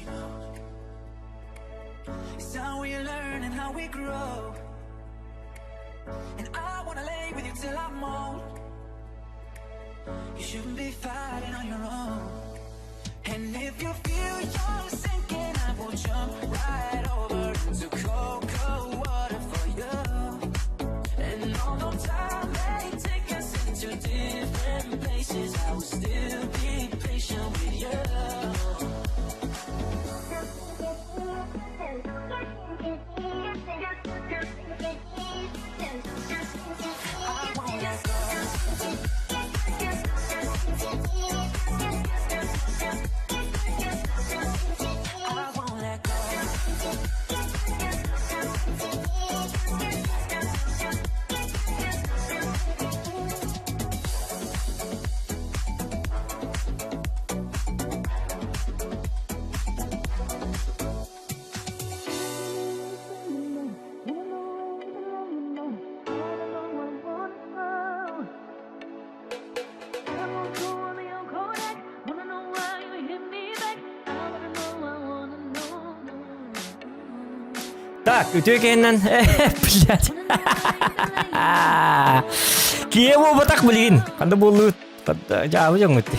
you know. It's how we learn and how we grow. And I wanna lay with you till I'm old. You shouldn't be fighting on your own. And if you feel you're sinking, I will jump right over into cold, cold water for you. And although time may take us into different places, I will still be patient with you. Так, үтөкеннен, блядь. Кие болба так блин. Кандай болду? Жабы жоң өтті.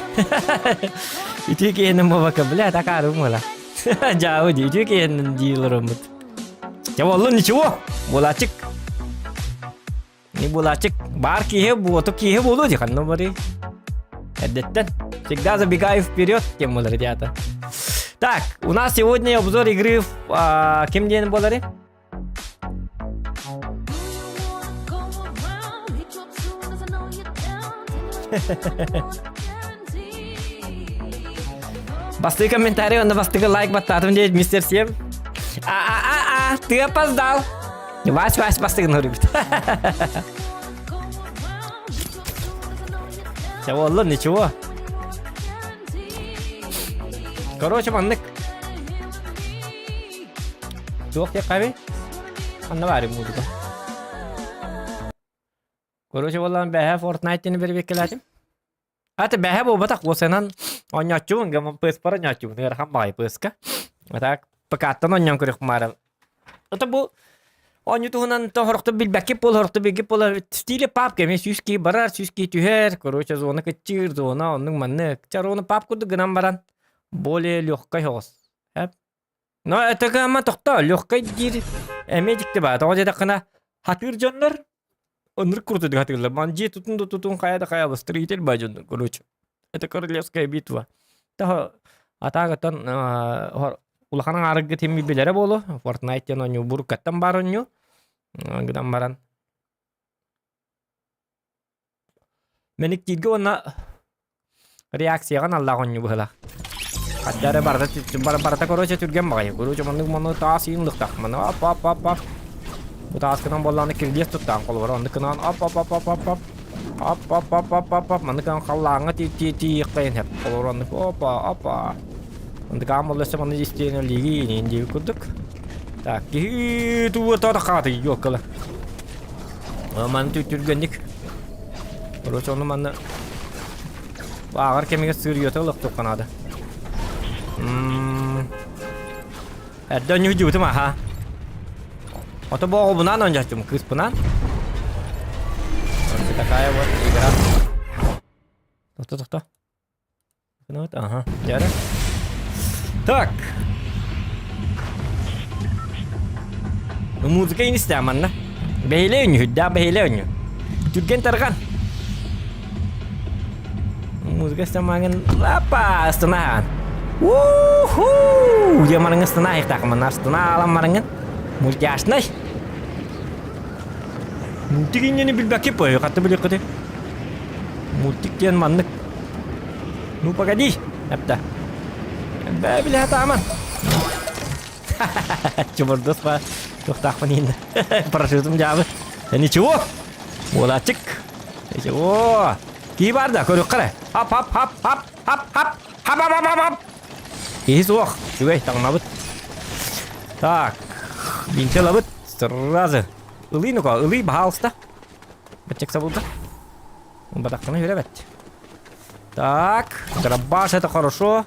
Үтөкеннен болбака, блядь, акарым ола. Жабы ди, үтөкеннен дилерім бұд. Жаболы, ничего? Болачык. Не болачык. Бар кие, боту кие болу ди, қанды бары. Әдеттен. Всегда забегаю вперед, кем болар, ребята. Так, у нас сегодня обзор игры кем день болары? Басты комментарий, он басты лайк баттатым дейт, мистер Сем. Ты опоздал. Вась, басты гнорит. Чего, ладно, ничего. Короче, маннык. Жоқ я қабе? Қанна бәрі музыка. Короче, болған бәхе Fortnite-тені бербек келәдім. Аты бәхе бұл батақ осынан ойнатчуын, ғамын пөс пара ойнатчуын. Ерхан бай пөскі. Атақ пықаттан ойнан көрек мары. Аты бұл ойнатуғынан хорықты білбәкіп бол, хорықты білгіп бол. Стилі пап кеме сүйскі барар, сүйскі түйер. Короче, зоны күтчір, зона, оның маннык. Чар оны пап күрді гынан баран. Более легкой хос. Но это гамма тохта легкой дир. Эмедикте ба. Тоғыз еді қына хатыр жонлар. Оныр күрді хатырлар. Манжи тұтын қаяда қая быстырител ба жонлар. Короче. Это королевская битва. Тағы атағытан улақаның арығы темі білері болу. Fortnite-тен оңы бұрқаттан бар оңы. Гыдан баран. Менік дейгі оны реакцияған аллақ оңы бұғыла. Кадары барда короче түрген багай. Короче моны таасыйын лыктак. Моны ап. Бу тааскынан болланы кирдес туттан кол бар. Ондыкынан ап. Моны кан халлаңы ти кайын хеп. Кол бар. Опа. Ондыкан болса моны истене лиги инде күрдүк. Так, туу таракаты жоккала. Маны түргендик. Короче оны маны багыр кемеге сырыйты лыктык канады. Ada nyuju tu mah ha. Atau bawa benan aja cuma kris benan. Kita kaya buat gerak. Tuh. Kenapa? Aha, jadi. Так. Muzika ini istiaman lah. Behilenya, dah behilenya. Juga terkan. Muzika istiaman apa? Setenahan. Woohoo! Я маранган стена их так манар стена алам маранган. Мультяшный. Мультик ini bilbaki po kata beli kata. Multik kian mannek. Lupa kadi. Apa? Babil hata aman. Coba dos pa. Tuh tak panin. Parashutum jawab. Ini cuo. Bola cek. Cuo. Kibar dah kau kere. Hap. Исух, сюда так набыт. Так, бинтел набыт сразу. Uli ну-ка, Uli, пожалуйста. Бачек забыл-то. Он батак не ребят. Так, дробаш это хорошо.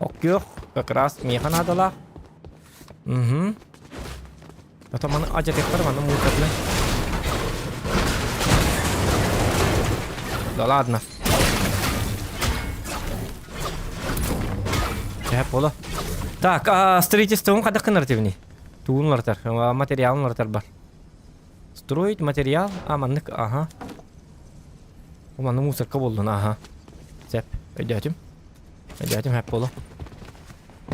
Окей. Как раз меха надо. Угу. А то маны acet etler bana muhtemelen. Да ладно. Пола. Так, строительством када кынартивни. Туунлартар, материаллартар бар. Строить материал, маннык, ага. Уманы мусорка болдун, ага. Сеп, өйдәтим. Өйдәтим хәп болу.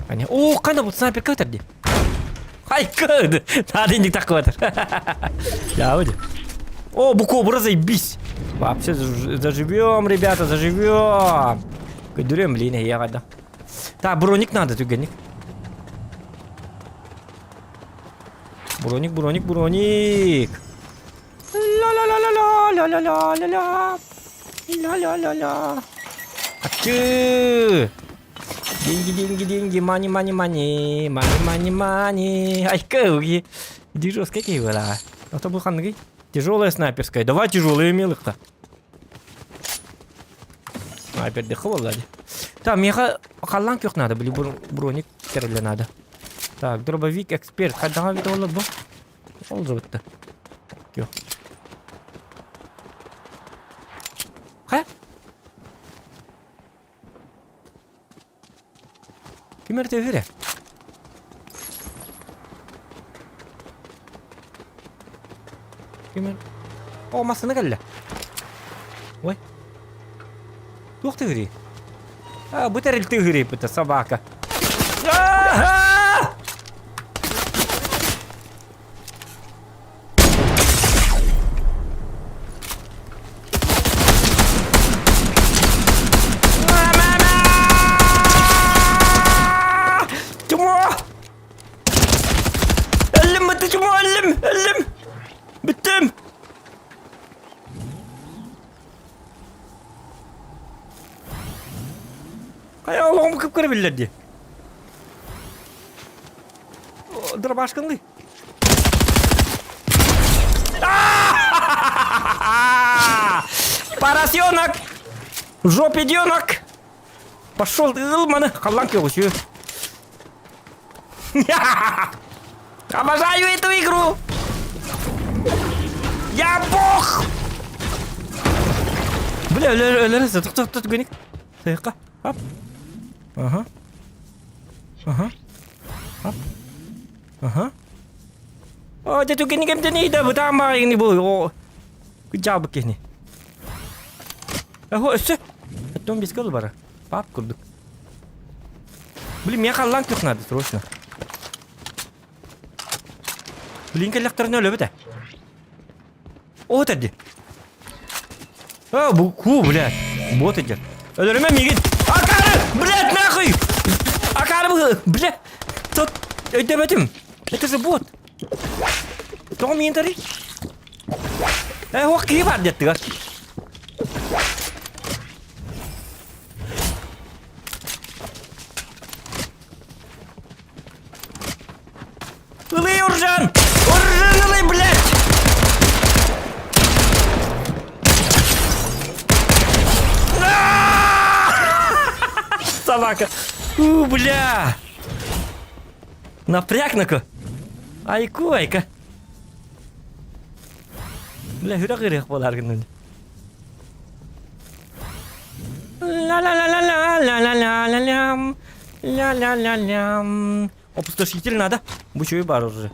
Ане, о, кайда бу снайперка өтерди. Ай, кыды. Тадинник такы батыр. Я выйди. О, бу кобра заебись. Вообще заживем, ребята, заживем. Кыдырем, блин, я кайда. Так, броник надо, тугенник. Броник. Ла-ла-ла-ла-ла-ла-ла-ла-ла-ла. Ла-ла-ла-ла. Ачу. Деньги, мани. Ай, какие. Иди жестко какие была. А то был ханги. Тяжелая снайперская. Давай тяжелые мелых-то. Снайпер дыхал, ладно. Так, мне халанг yok надо, были броник терли надо. Так, дробовик эксперт. Хадага вид олд бу. Олд битти. Yok. Ха? Kim ertevire? Kim? Oh, masını gelle. Ой. Yok teviri. Bu teril teviri bitti sabaka. Elim. Bittim. Hay Allah'ım kıpkırı bilirdi. Dur başkanlı. Поросенок! В жопе денок! Пошел ты, маны! Халанки учу. Обожаю эту игру! Я бог! Бля, лереза, кто гонит? Тихо, оп. Ага. О, дядю гонит, не ида, вот там не было. О, job begini. Oh, все. Это он без колбара. Пап, курдук. Блин, меня халанг тут надо срочно. Блин, коллекторный лёбит. О, тади. А, буку, блядь. Вот идет. Это ремя мигит. Акары, блядь, нахуй. Акары, блядь. Тут, это в этом. Это же бот. Кто мне интери? Ох, криват где ты? Лы, Уржан! Уржан, блядь! Собака! Бля! Напряг на-ка! Айку-айка! Бля, hur gırık bolar günün. La la la la la la la la la лям. La la la лям. Опустошитель надо. Бучой бар уже.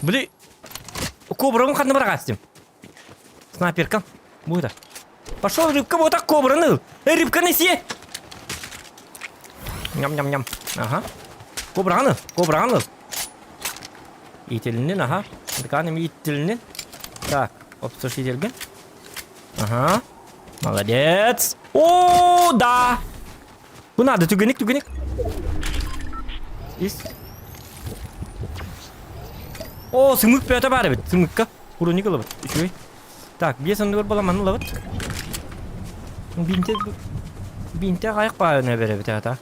Бля. Кобрам хадны баргастым. Снайперка. Будет. Пошел рыбка, вот так кобра ныл. Рыбка неси. Ням-ням-ням. Ага. Кобраны. Ителінен, ага. Дыканым ителінен. Так, опустошитель. Ага. Молодец. О, да. Bu надо, tügenik. Есть. О, сымык пята бар бит. Сымыкка. Броник алып. Үшөй. Так, бесанды бар баламаны алып. Бинте кайык байына бере бит ата.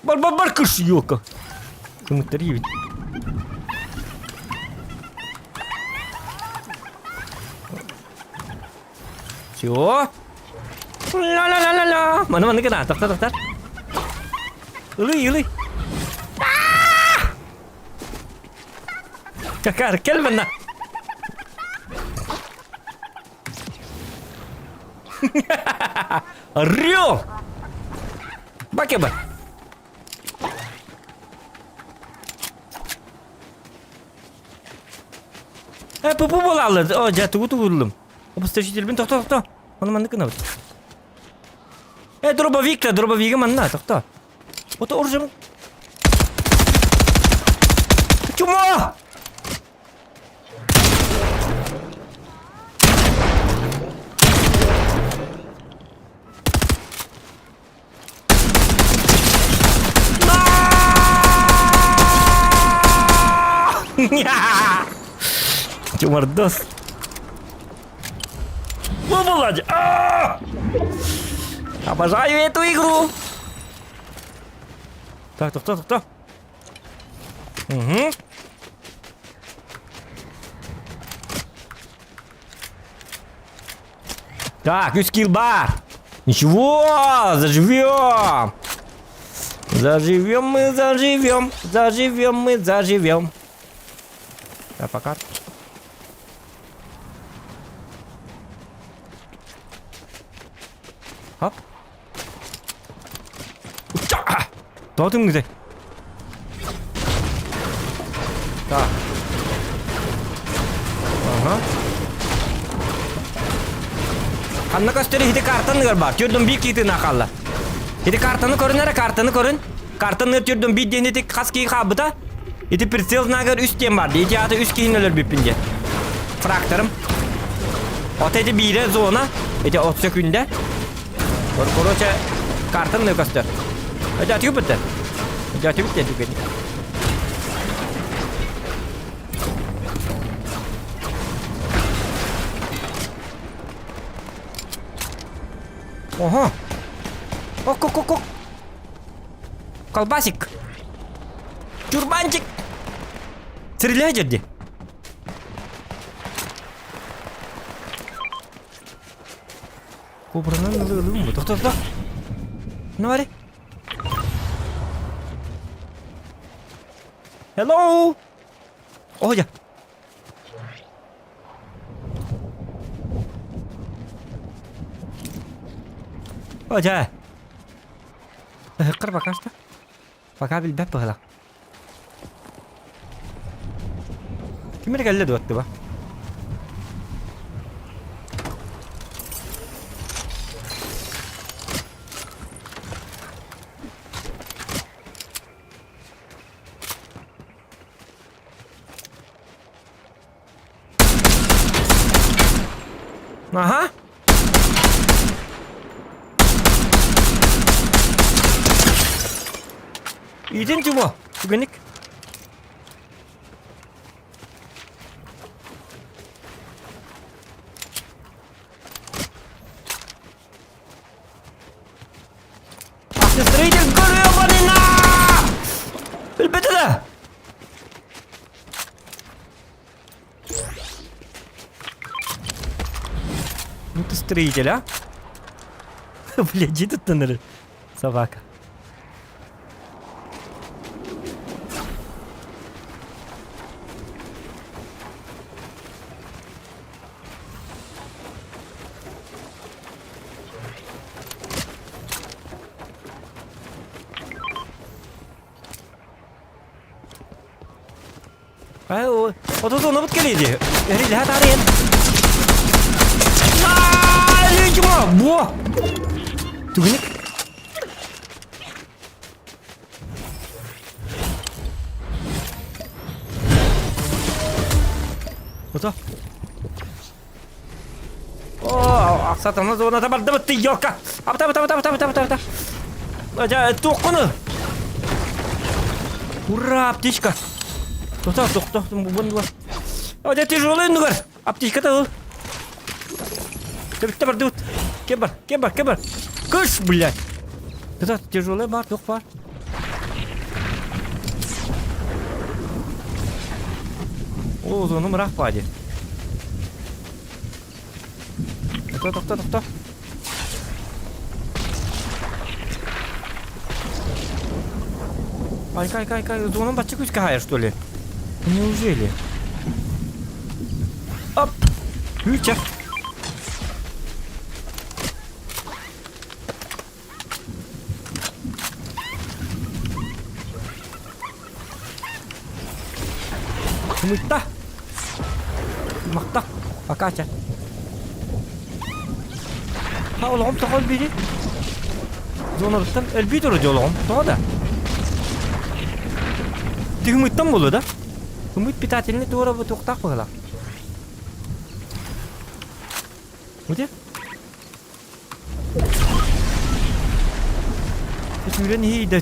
Бар кыш ёка. Сымыктар ебит. Все. Ла-ла-ла-ла-ла. Mana kena? Dokter. Uli. Kakar, gel bana. Arıyor. Bak ya bak. Pupu bolalar. Oh, jatuh tuğullum. Apa stasiun bin toh. Mana kena? Dробовик mana? Toh. Oto orjum. Cuma. Cuma dos. Bubble aja. Обожаю эту игру. Так. Угу. Так, и скилл-бар. Ничего, заживем. Заживем. Так, пока. Хоп. Đó thứ gì? Так. Ага. Kanna gösteri hidi kartını gör bak. Gördüm bir kiti nakalla. Hidi kartını körün. Kartını gördüm bir deneti kaski kabıda. Hidi pritsel nagar üstten var. Hidi adı üst kiyinler bipince. Fraktörüm. Otedi bire zona. Hidi 30 sekünde. Korkoça kartını göster. Hadi atıyor bitti. Oha. Ok. Колбасик. Чурбанчик. Стреляй, дядя. Кобраның ылы. Тоқта. Ne var? Hello. Oh ya. Oh ya. Qirba qashta. Faqa bil bab hala. Kimga qallad vaqti ba? Aha. Yedin cuma. Güvenlik. Stryker görüyor bana. Elbette de. Это строитель, а? Блядь, где тут тоннель? Собака. Вот он открыли. Ребята, арен. Во! Тугник. Вот так. О, аксатана зона табарды битти ёлка. Апта. Ажа тоқуны. Ура, аптечка. Тоқта, бубын бар. Ажа тяжелый нугар. Аптечка-то. Кебар дут. Кебар. Кыш, блядь. Это тяжелый бар, дух бар. О, зону мрак пади. Tokta. Кай. Зоном бачикуська гая, что ли? Неужели? Оп! Юча! Мыта! Махта! Акача! Oğlum takıl biri. Zona bittim. Elbet orada oğlum. Daha da. Tümütten bulu da. Ümit bir tatilini doğru bu toktak bakala. Hadi.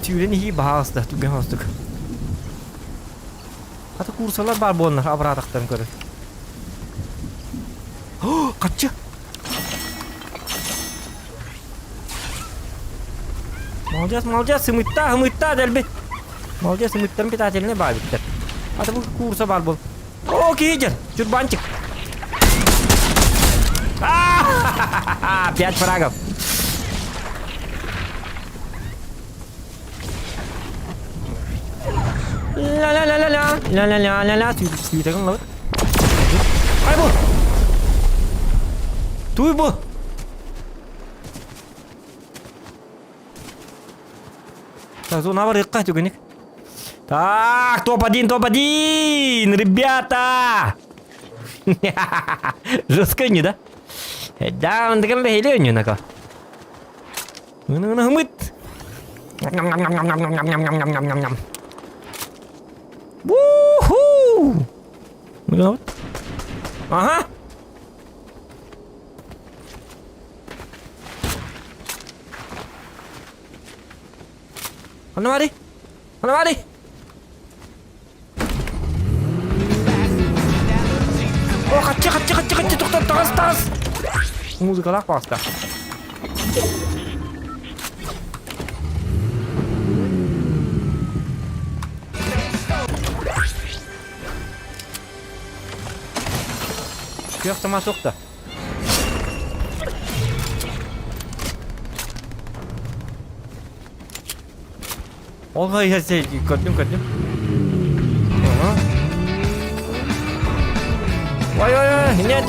Tüylen hi bahas da. Tügen hastık. Hatta kursalar var bu onlar. Abrataktan görür. Kaççı. Молодец, хымытта дәлбе. Молодец, хымыттан бит ателіне бар биттер. Аты бұл курса бар бұл. О, кейдер, чурбанчик. 5 фрагов. Ла-ла-ла-ла-ла. Сөйтеген лау. Ай бұл. Туй бұл. Зона бар ыққа түгенек. Так, топ-1, ребята! Жестко не, да? Да, он такой бейле у него нако. Ну, мыт. Уху! Ну, ага. Ana mari. Oh, kaçı. Tas. Muzikalar pasta. Kıyafta masokta. Oh iya sih, kodim. Woi, nyet.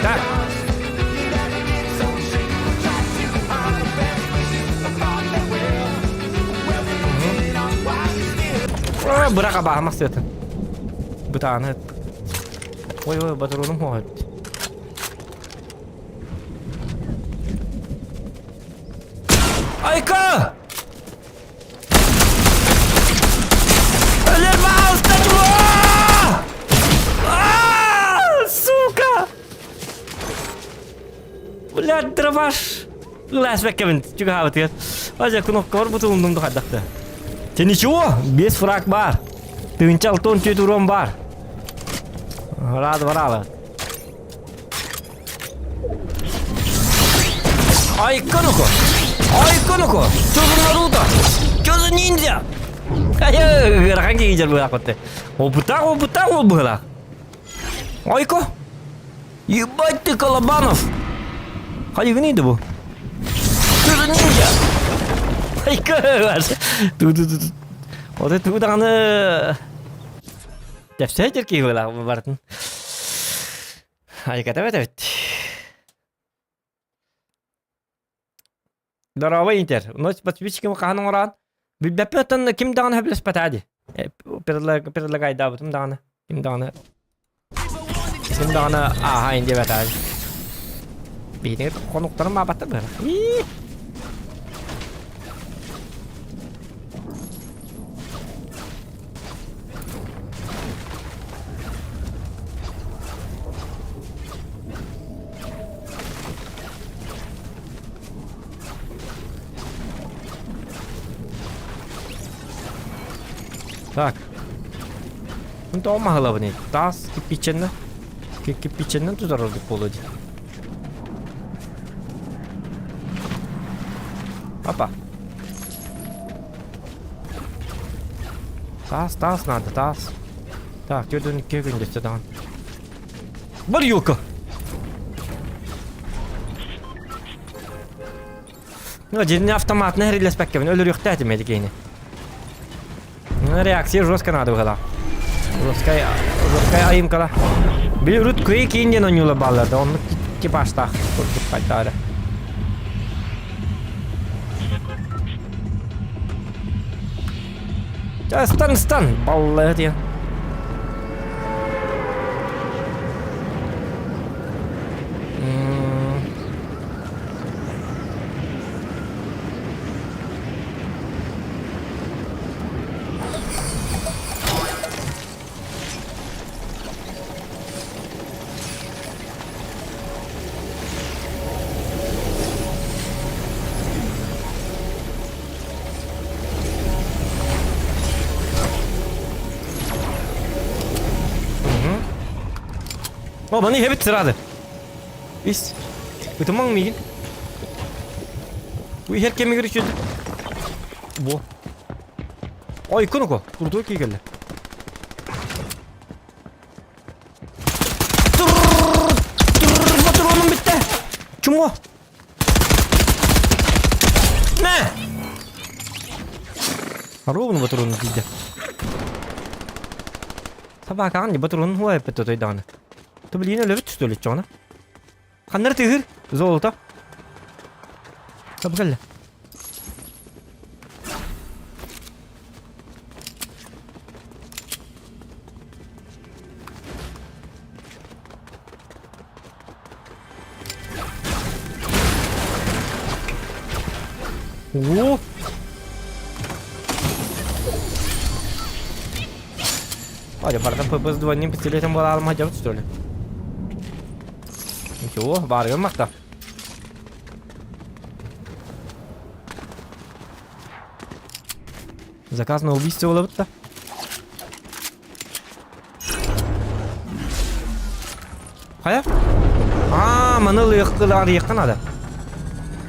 Tak. Bırak abah maksudnya. Betanet. Woi, baturunum hoat. Ayka! Öyle mouse'dan suka! Ulan travaş. Ulan bekleyin. Juga khawatir. Aja knopka var butonum da hadakta. Jadi nичего, без фраг бар. Тынчал тон чутуром бар. Рад варала. Ай, конуко! Что за Наруто? Что за ниндзя? Ай, рахан кейдер было вот. Опытал было. Айко! Ебать ты, Колобанов! Хай гнида был. Что за ниндзя? Тут. Вот это вот она. Я все терки была, Бартон. Ай, готовы? Здорово, Интер. Ночь подписчикам кахан оран. Биппетан ким дан хаблес патади. Предлагай да, потом дана. Ким дана. Ага, инде патади. Бинер конуктар ма баттар бар. Так. Ну то мало вне. Таз кипичен. Kekip içinden tutar olduk bolu diye. Hoppa. Tas nerede tas? Tak gördün 2 gün geçti daha. Var yok. Ne ciddi avtomat ne heriles bekleyin ölür yok dedim edik yine. Ne reaksiya жестко надо было. Жесткая ayım kala. Bir rut kıyı ki indiğin oynuyorlar ballarda. Onu ki başta kurduk kaytarı. Stan balları diye. O bana hep sırada. Is. Utamam mı? Bu her kemi görüşüyordu. Bu. Ay konuko. Durdu ki geldi. Patronum bitti. Çumo. Ne? Ровно patronum bitti. Sabah kan patronun huwa yaptı toydana. Tabii yine lövet üstü öyle çoğuna. Kanları tığır. Zolta. Tabii gel. Oo. Hadi pardon purpose двойным пистолетом была алмазёт что ли? Ничего, барган макта. Заказ на убийство было-то. Хая? Маныл yakılar yakın ada.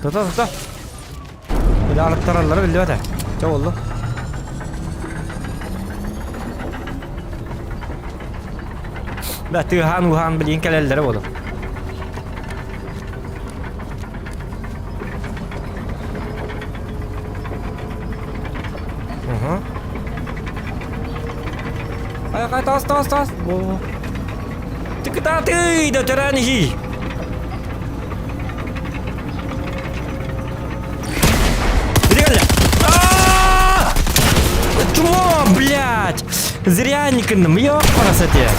Tuta. Bir alıp tararları biliyor da. Çok oldu. Da Wuhan bilin kelelleri oldu. Ay tas. Oh. Tıkıtatı da töreni. Чмо, блядь! Зря не кынным, ёп красоте!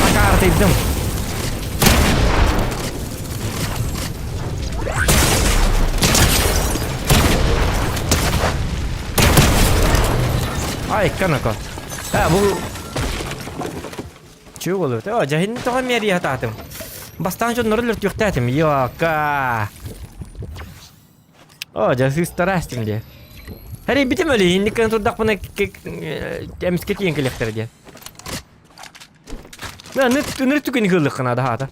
На карты идем. Ay kanaka. Bu Чего olur? Jahin toğa meri hatadım. Bastan şu nurlar tüktetim. Yok. Jasis tarastım diye. Hadi bitim öyle hindi kan turdak bana emsket yengelikler diye. Ya ne tükeni kıldık kana daha da.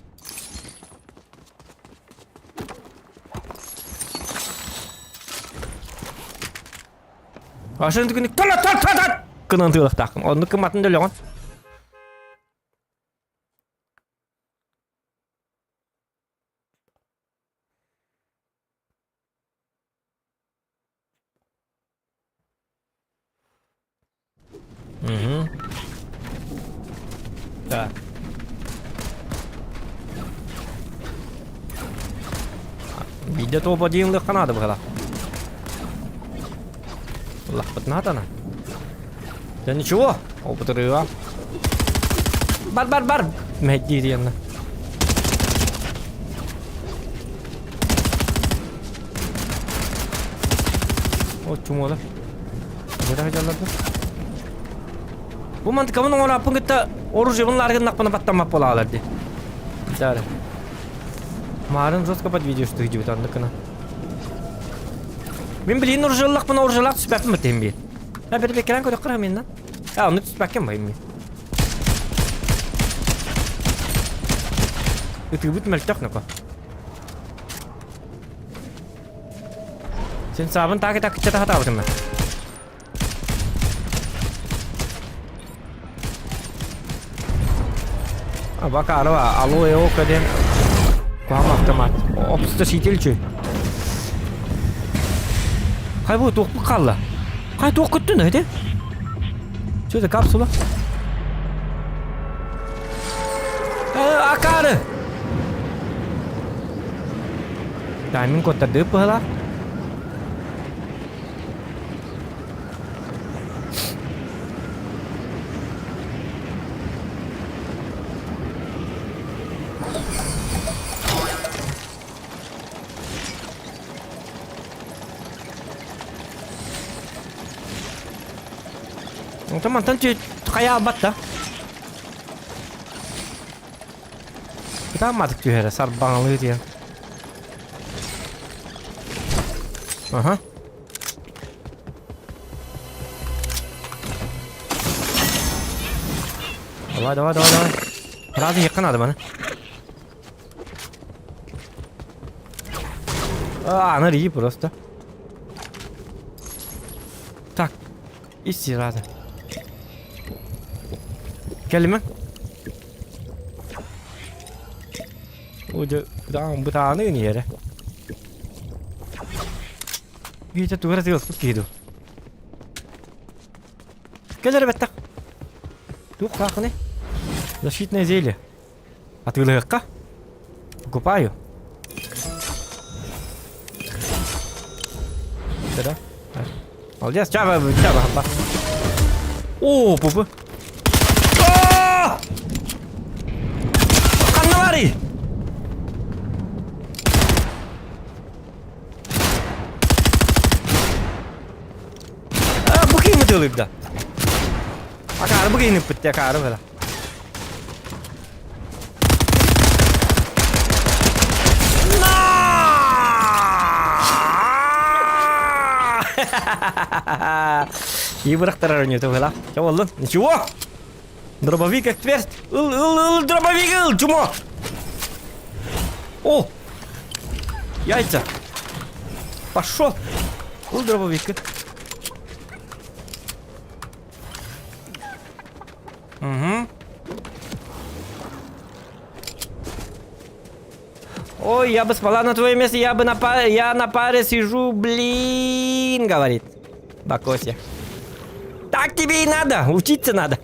Aşırı tükeni tat. Kınan tığlık takım. Onu kımatın da lan. Так. Видя то подъемных канада была. Лахпатната она. Да ничего, опыт рыва. Бар. Медиренно. Вот чему да? Где хотел Bu mantıkamın ona yapın gitti orucu bunlar argın nakbana patlamak bolalardı. Güzel. Marın zot kapat video şu gibi tanıdıkına. Ben bileyim oruculuk bana oruculuk süper mi tembi? Ha bir bekleyen koyduk kıramın lan. Ha onu süper kim bayım? Ытыбыт мөлтөкнөкө. Sen sabın takip çata hata yaptım ben. Bak araba alo yok kadem. Kuam avtomat. Opsta şitilçi. Hay bu dokpu kalla. Hay dokuttu ne de? Şöyle kapsula. Akarı. Timing kota dep lah. Teman-teman kayak abad dah. Kita matık diyor herhalde sarbanlığı diye. Aha. Давай. Razı yakın adı bana. Она риди просто. Так. Ищи разы. Kelime. Udah bertahan ini ya. Kita tuh harus gitu. Kejar betak. Tuh как nih? Защитное зелье. Отвлекка. Покупаю. Да. Молодец, чава. О, пупы. Канавари. Bugün mü dövüldü? Akar bugün ne bitti akar böyle. И врахтарар не то было. Чего он? Ничего. Дробовик как твердь. Дробовик, чумо. О! Яйца. Пошел. Дробовик. Угу. Ой, я бы спала на твоем месте, я на паре сижу, блин, говорит Бакося. Так тебе и надо, учиться надо.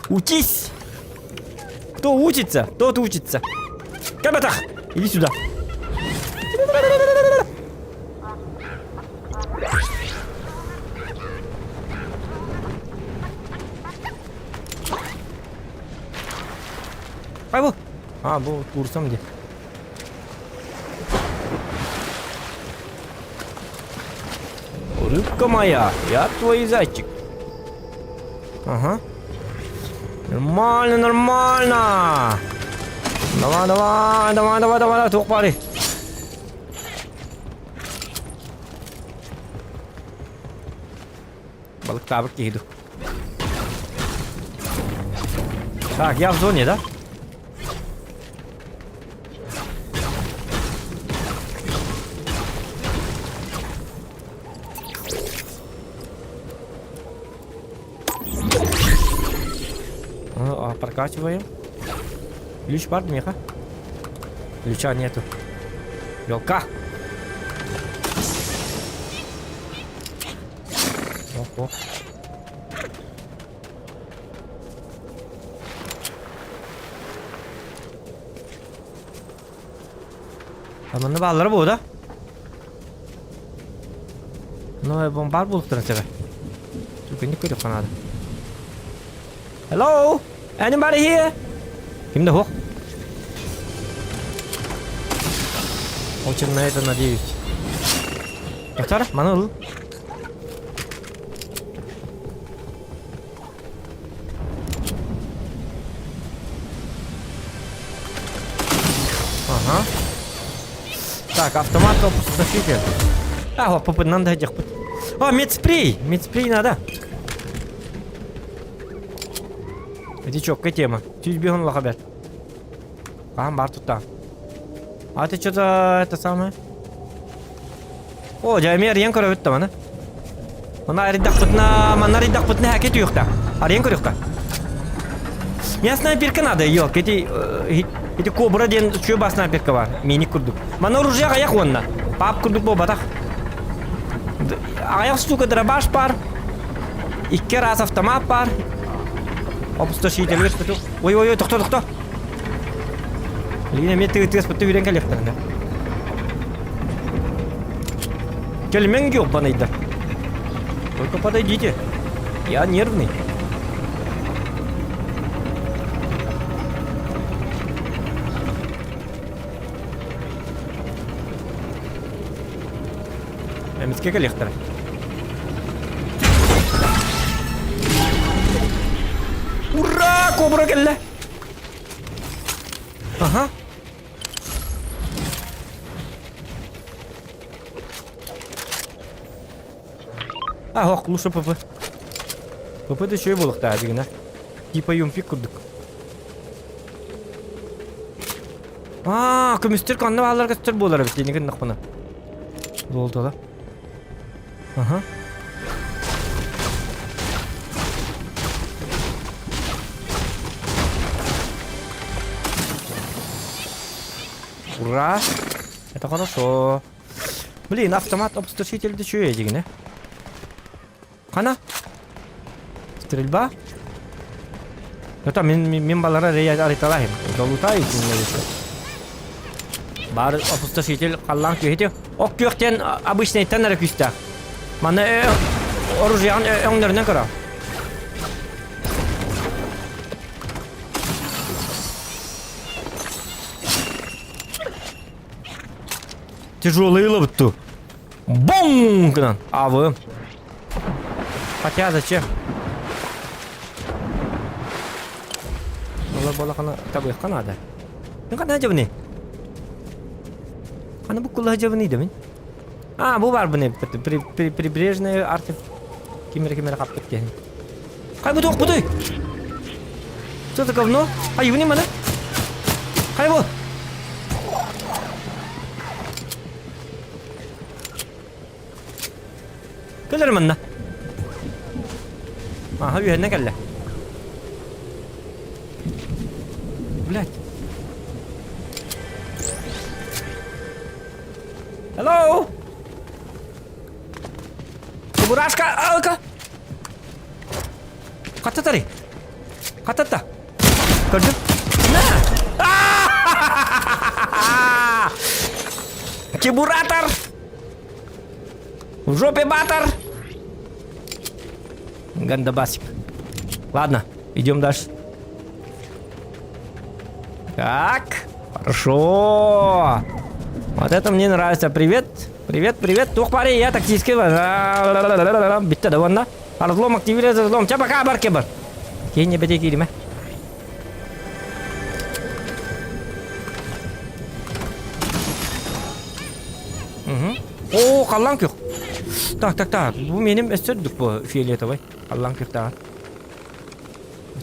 Учись. Кто учится, тот учится. Кабатах, иди сюда. Пойду. А, был курсом где? Рыбка моя, я твой зайчик. Ага. Нормально. Давай, тук пари. Balık tabık yedi. Так, я в зоне, да? Прокачиваем. Ключ бар, меха? Ключа нету. Белка. Ого. Tamam, balları bu da. No, bombar bulup duracak. Çünkü ne kadar fanadı. Hello? Anybody here? Kim да хох? Очень на это надеюсь. Вторая, манул. Ага. Так, автомат опустошитель. А, попыт надо этих. А, медспрей! Медспрей надо. Иди чё, какая тема? Чуть бегом лохабят. Ага, бар тут там. А ты что-то это самое? О, жайме ариен көрөбүт тамана. Мана аридак путна хакет юкта. Ариен көрөкка. Я снайперка надо, ёк, эти кобра ден чё ба снайперка бар. Мини курдук. Мана оружие аяк онна. Пап курдук бо батак. Аяк штука дробаш бар. Икки раз автомат бар. Опустошитель версту. Ой, тохто. Лине мет тыгыз путты үйрен келектер. Келмен yok bana идет. Только подойдите. Я нервный. Эмиске коллектор. Ура! Кобра келді. Ага. Ох, лучше ПП. ПП-да еще и болықта дегені. Типа юмпик күрдік. Көмістер қанды бағаларға түр болар бітті. Неген нақпына. Болды ола. Ага. Ура! Это хорошо. Блин, автомат опустошитель-да что я дегені? Қана? Стрельба? Это мен балара рейд ариталахим. Долутаю синлерisi. Бар опустошитель қаллан күйеті. Ок күйектен обычный теннері күйісті. Маны оружиян өңдерінен көра. Тяжелый лобытту. Бум! Авы. Хотя зачем? Бола кана табыйх канада. Ну кана жабыны? Кана бу кулла жабыны демин? Бу бар быны прибрежные арты кимер кап кеткен. Кай бу ток будай? Что это говно? Юни мана? Кай бу? Келер манна? Үйенне келді. Блядь. Hello? Чебурашка, алка. Каттатари. Каттатта. Көрдім? Чебуратор. В жопе батор. Гандабасик. Ладно, идем дальше. Так, хорошо. Вот это мне нравится. Привет. Тух пари, я тактический. Битта да ванна. Разлом активируется, разлом. Ча пока баркебар. Кей не беде кириме. О, қаллан күйік. Так. Бұл менің өстірдік бұл фиолетовый. Қаллан күйіктаған.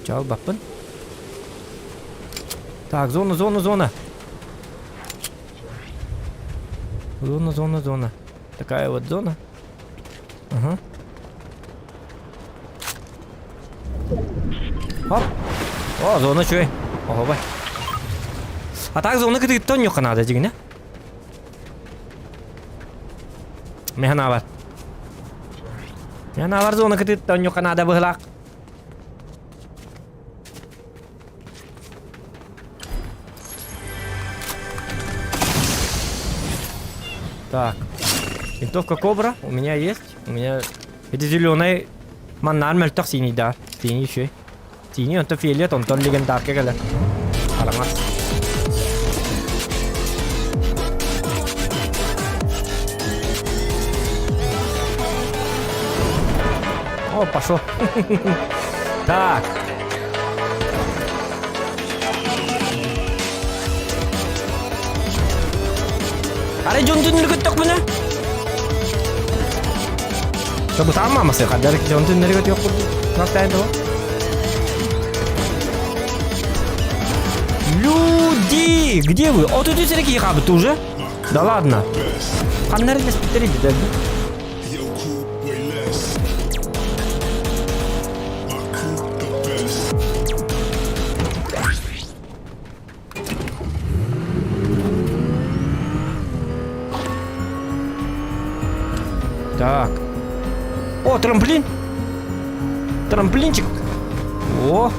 Чал баппын. Так, зона. Зона. Такая вот зона. Ага. Оп. О, зона чуй. Ого, бай. А так зона кыды тон yok надо, дегене. Механавар зона кыды тон yok надо быглак. Так, винтовка Кобра у меня есть. У меня это зеленый маннар мельток синий, да. Синий еще. Синий, он то фиолет, он то легендар, как это. О, пошел. Так. Аре Джонтун нэргэт мана? Чтобы сама масih kadar Джонтун нэргэт yok настаен того. Люди! Среки, где вы? О, тут и Среки, хабы, ты уже? Да ладно. Ханнары не спитерили, да? Так. О, трамплин. Трамплинчик. О.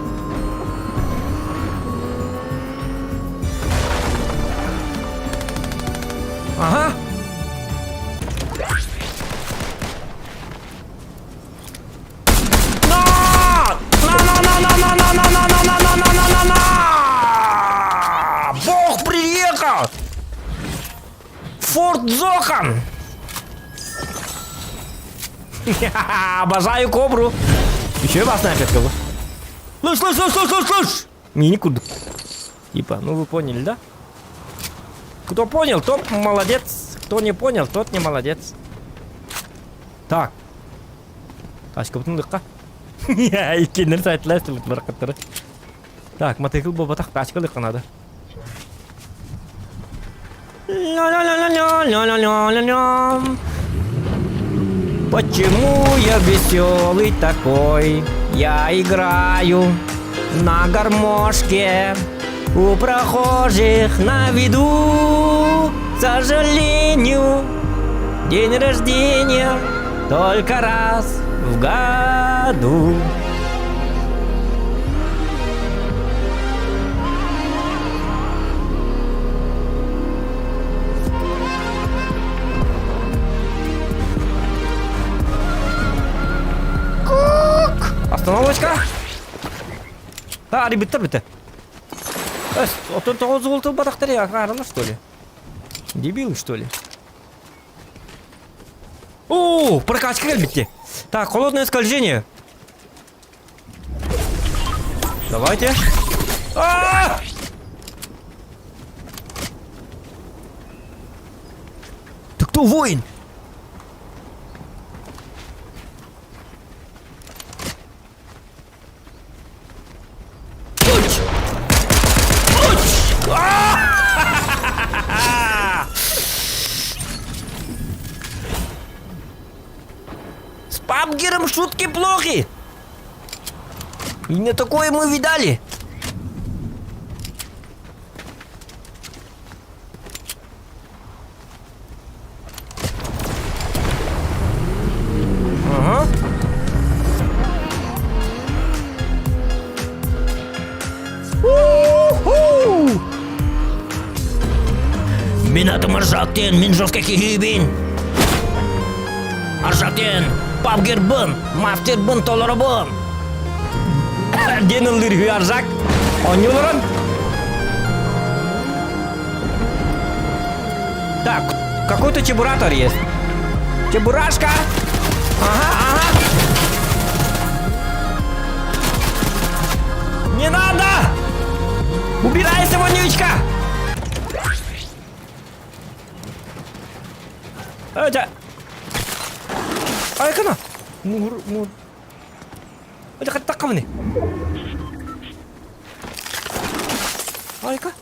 Ага. Бог приехал! Форт Зохан! Обожаю кобру! Еще и вас нафиг было. Слышь! Мини-куд. Типа, ну вы поняли, да? Кто понял, тот молодец. Кто не понял, тот не молодец. Так. Ташка бутындыкка. Икенер сайтлайстыр баракаттары. Так, мотоцикл болбатак ташка надо. Почему я веселый такой? Я играю на гармошке у прохожих на виду. К сожалению, день рождения только раз в году. Остановочка. А, ребята. Вот тоғыз волты батақтар ағарына, что ли? Дебилы, что ли? О, прокачка әлбетте. Так, холодное скольжение. Давайте. Ты кто, воин? С пабгером шутки плохи. И не такое мы видали. Ага. Мен атым Аржактен, мен жорстка кигибин. Аржактен, пабгербын, мафтербын толоробын. Ден ылдыр Аржак, онюлырын. Так, какой-то чебуратор есть. Чебурашка. Ага. Не надо! Убирайся, вонючка! Айкана! Это хоть так мне. Айка.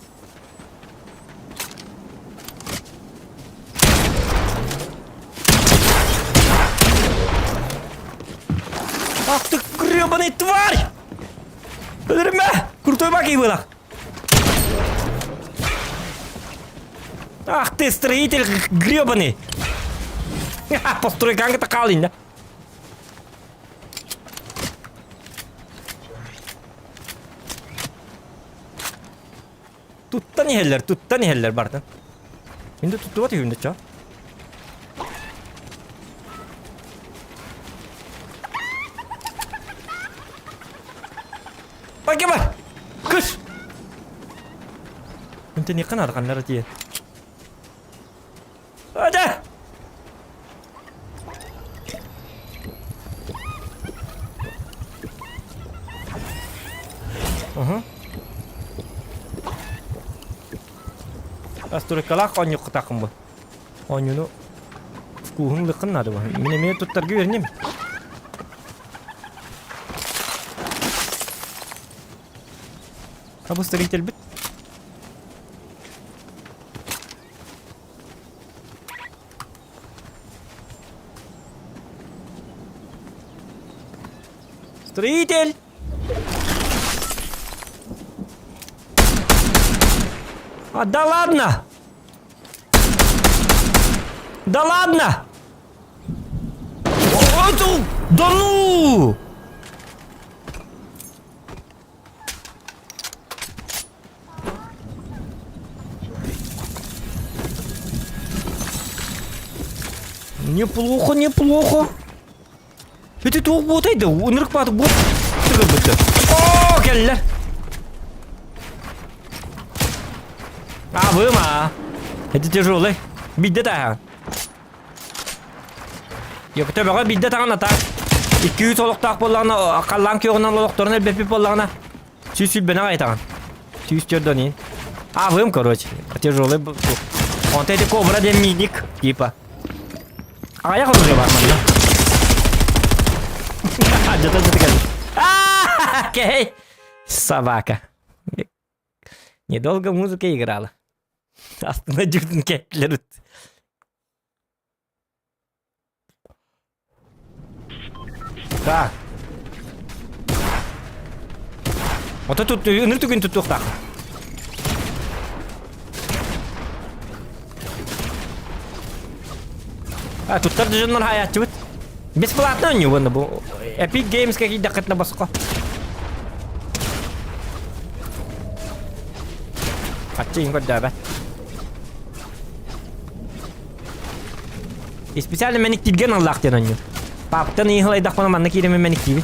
Ах ты гребаный тварь! Крутой баги было. Ах ты строитель гребаный! Постройканга такалин, да? Тутта не хеллер, Бартон. Инде тутту вот юм да ча. Погибай! Кыш! Инде не канар каннар тие. Ада! Ага. Астрыкалак онюк такым бу. Онюну вкухун лыкын надо бу. Мене туттарга бернем. Абы строитель бит. Строитель! А, да ладно! Да ладно! Да ну! Неплохо, неплохо. Это тух ботайды, унырк батып бот. О, келдер. А, выма. Это тяжелый. Бидде таган. Yok tabii bidde tağın atak. 200 oluqtaq bollarına qallan köğündən oluqtorun elbepip bollarına. Süsül bana aytağın. Süs çördönün. А, вым, короче. Тяжелый. Он это кобра де мидик, типа. А я уже бар, ман. Окей. Собака. Недолго музыка играла. Остановился кетлер. Так. Вот тут ныртугин тут тоқтақ. А тут тоже жоннор хаятчы бит. Бесплатно у него на бу. Epic Games какие дақытна басқа. Қатчы ингод да бәт. Специально меник тилген Аллах тен оню. Паптан ихлай дақпана манна киреме меник тиби.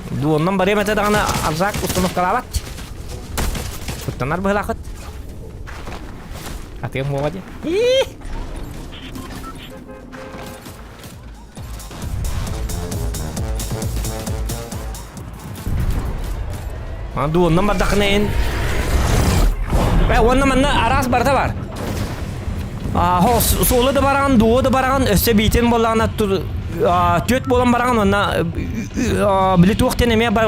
Дуоннан барем это дағана арзак установкалабат. Туттанар бұғылақыт. Атығым моғаде. Дуоннан бардақынайын. Онна манна арас барда бар. Солы да бараған, дуы да бараған, өсі бейтен болағына төт болан бараған, онна білеті оқтен еме бар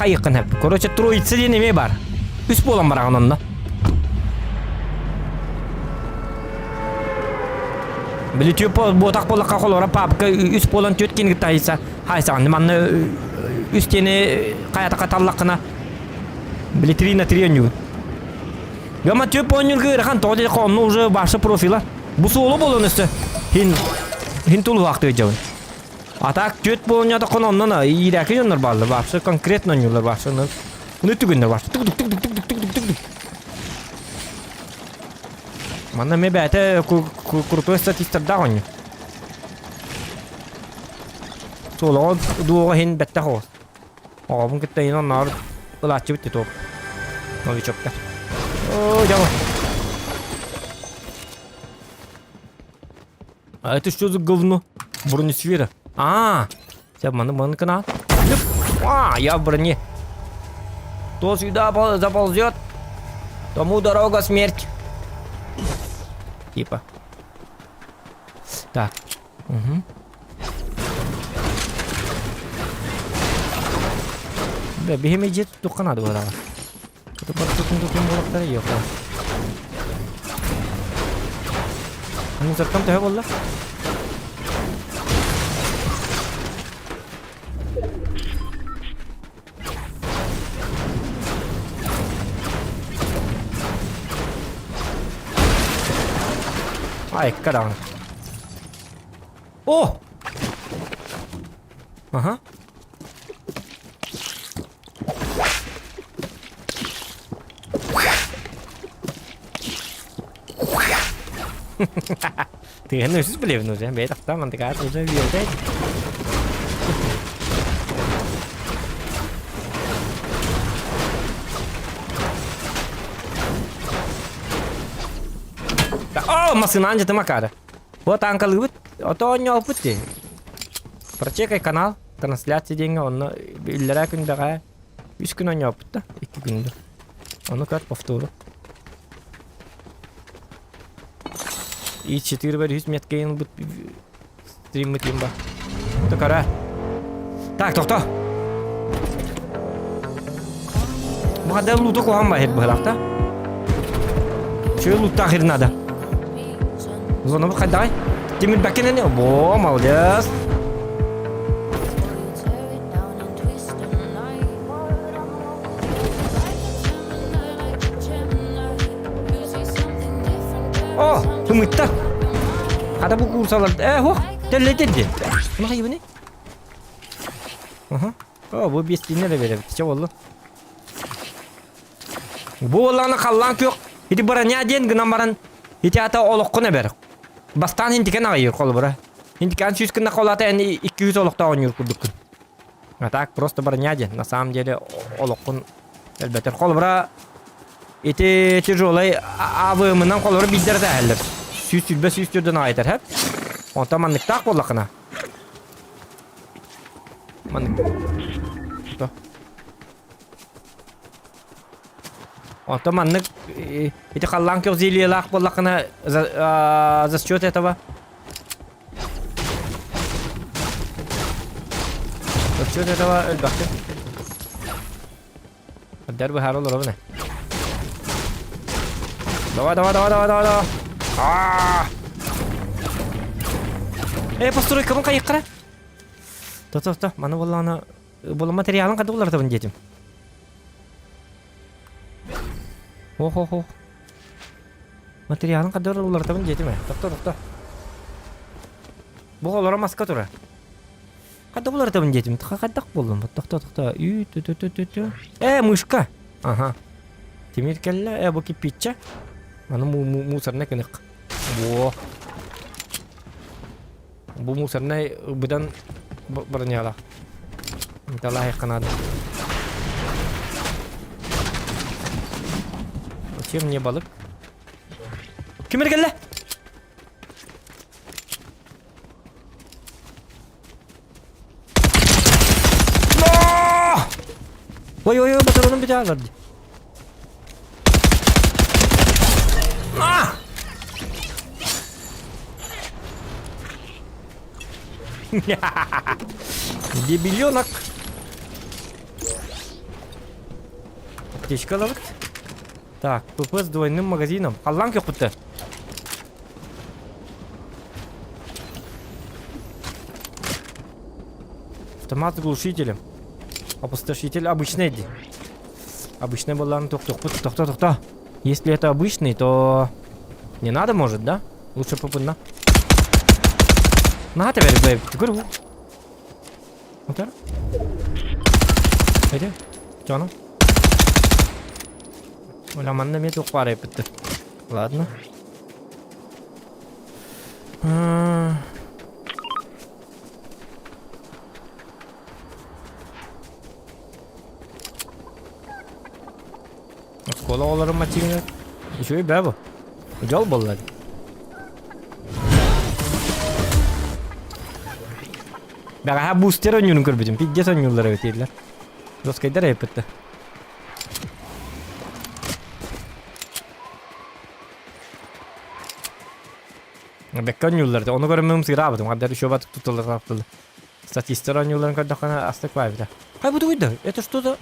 қайықын әп. Короче, троицы ден еме бар. Үс болан бараған онна. Білеті ботақ болаққа қолуыра папқа үс болан төт кенгіп тайса. Хайсаған, манна үстені қаятаққа таллаққына білетірі на тірен Гама төп ойнын кырахан тоғды қонны уже башы профила. Бұл солы болын өсті. Хин тұлы вақты өйджауын. Атақ төт болынады қононнан ирәкі жонлар барды. Башы конкретно ойнылар башы. Үні түгіндер башы. Тук-тук-тук-тук-тук-тук-тук. Манна ме бәті крутой статистарда ойны. Солы дуға хин бәтті қоғыз. Оғабын кіттайын оннар ұлатшы бітті топ. Новичоктар. О, дямо. А это что за говно? Бронесфера. Сейчас маны канал. Я в броне. Кто сюда заползет, тому дорога смерть. Типа. Так. Угу. Да, бегем иди тут канаду выдала. Это тут болоқтары yok. Hani zırttam tühe bolla. Ay, kadang. Oh! Aha. Thì hắn rất là liều rồi bé tập tắm ăn cá tôi sẽ video thế. Машина анжа ты макара. Вот анкал любит, а то он не опыти. Прочекай канал, трансляция деньги, он иллера күндага 3 күн не опытта, 2 күндө. Onu kat повтору. И 4 бер 100 метр кейін бұт стрим мұтейін ба. Бұты қара. Так, тоқта. Бұға дәл луты қоған ба хет бұғылақта. Şöyle loot ahirine de. Zona bu kadar. Demir bakene ne? Bo, молодец. Oh, hümütta. Hadi bu kursalar. Hoh, delledirdi. Buna hayır bu ne? Aha. Oh, bu bestiğine de verir. Çabuk oldu. Bu olanı kallan yok. Hidi baranya diyen gınamaran. Hidi ata olukkuna ber. Bastan hindiken ayır kol bura. Hindiken 100 kına kolata yani 200 olukta oynuyor kurduk. Так, просто барanya diyen. На самом деле olukkun elbette kol bura. Eti tecrübeyi avımından kol bura bildir de heller. Süsülbe süsürdün aydır hep. Onta manlık tak bollakına. Manlık. Onta manlık iti kallan yok ziliye lak bollakına за счет этого. За счет этого elbette. Der bu her olur abi ne? Давай. Построй, кому кайık kara? Tuh. Mana bollana bolan materialın kadar olar taban jetim. Oh. Materialın kadar olar taban jetim. Tuh. Bu olara maska tura. Kadar olar taban jetim. Kadak bollum. Tuh. Mышка. Aha. Timir kella bu kipitça. Mana musarna kena. Wah. Bu musarna bedan bernyala. Mintalah ya kanada. Açayım niye balık? Kimir gel la? Vay batar onun bir daha vardı. Дебиленок. Аптечка ловит. Так, ПП с двойным магазином. Халланг yok burada. Автомат с глушителем. Опустошитель обычный. Обычный баллон. Тох. Если это обычный, то не надо, может, да? Лучше попутно. На тебе бейб, ты говорю. Вот это. Иди. Чё Оля, манна мне тут парой пытты. Ладно. Кола оларым матигінер. Еще и бәбі. Жол боллады. Бәға бустер ойнуын көрбедім. Пиддес ойнуылар өтейділер. Доскайдар әйпетті. Бәкка ойнуыларды. Оны көрмем сыйра абыдым. Қабдар үші батып тұтылыр қаптылы. Статистер ойнуыларын көрдіқана астық байбыда. Хай бұды ойды. Это что за...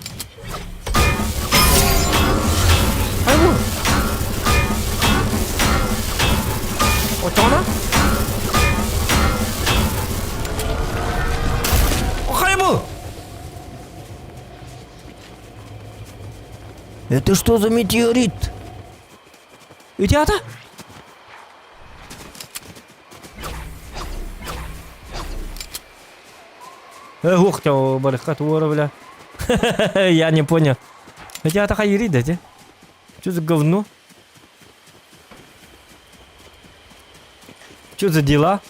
Вот она? Хайбу! Это что за метеорит? Идиота? Ух ты, барахат вора, бля. Я не понял. Идиота хайри, да? Что за говно? Что за дела?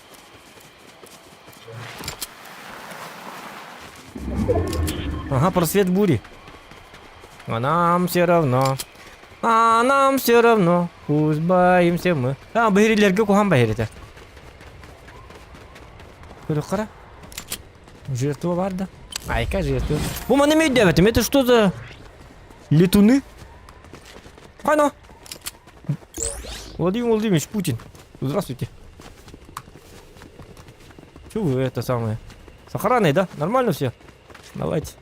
Ага, просвет бури. А нам все равно. Пусть боимся мы. Бахирилерге кухан бахирите. Кырыкара. Жертва var da. Айка жертва. Bu bana ne demedim? Это что за летуны? Хана. Владимир Владимирович Путин. Здравствуйте. Чего вы это самое? С охраной, да? Нормально все? Давайте.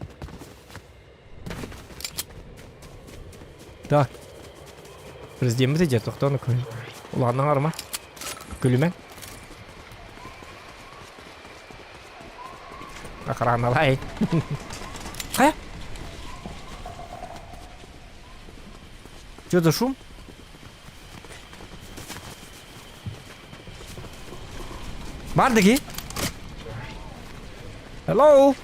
Так. Президент bize jet doktor koy. Ulandan arma. Gülümen. Akaran alay. Kaya? Что за шум? Бардыги? Hello?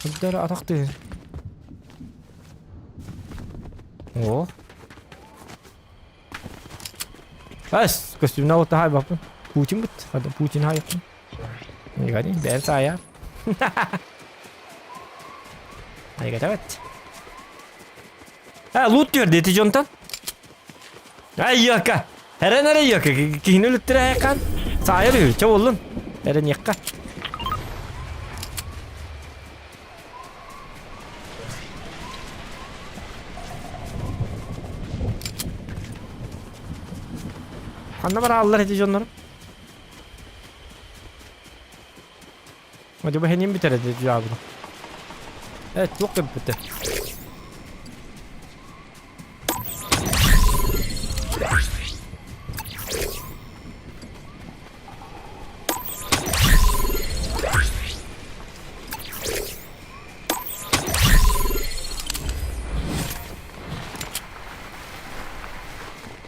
Кудара атақты. О. Ас, костюмна вот хай бапы. Путин бит. Hadi Putin hай. Yani ben saya. Evet. Ha loot diyor dedi Jonathan. Ay yaka. Her nere yaka. Kihini lüttüre yakan. Saya diyor. Çav olun. Eren yaka. Anna bana Allah edici onları. Acaba henüz bir tane edici abi. Evet çok da bitti.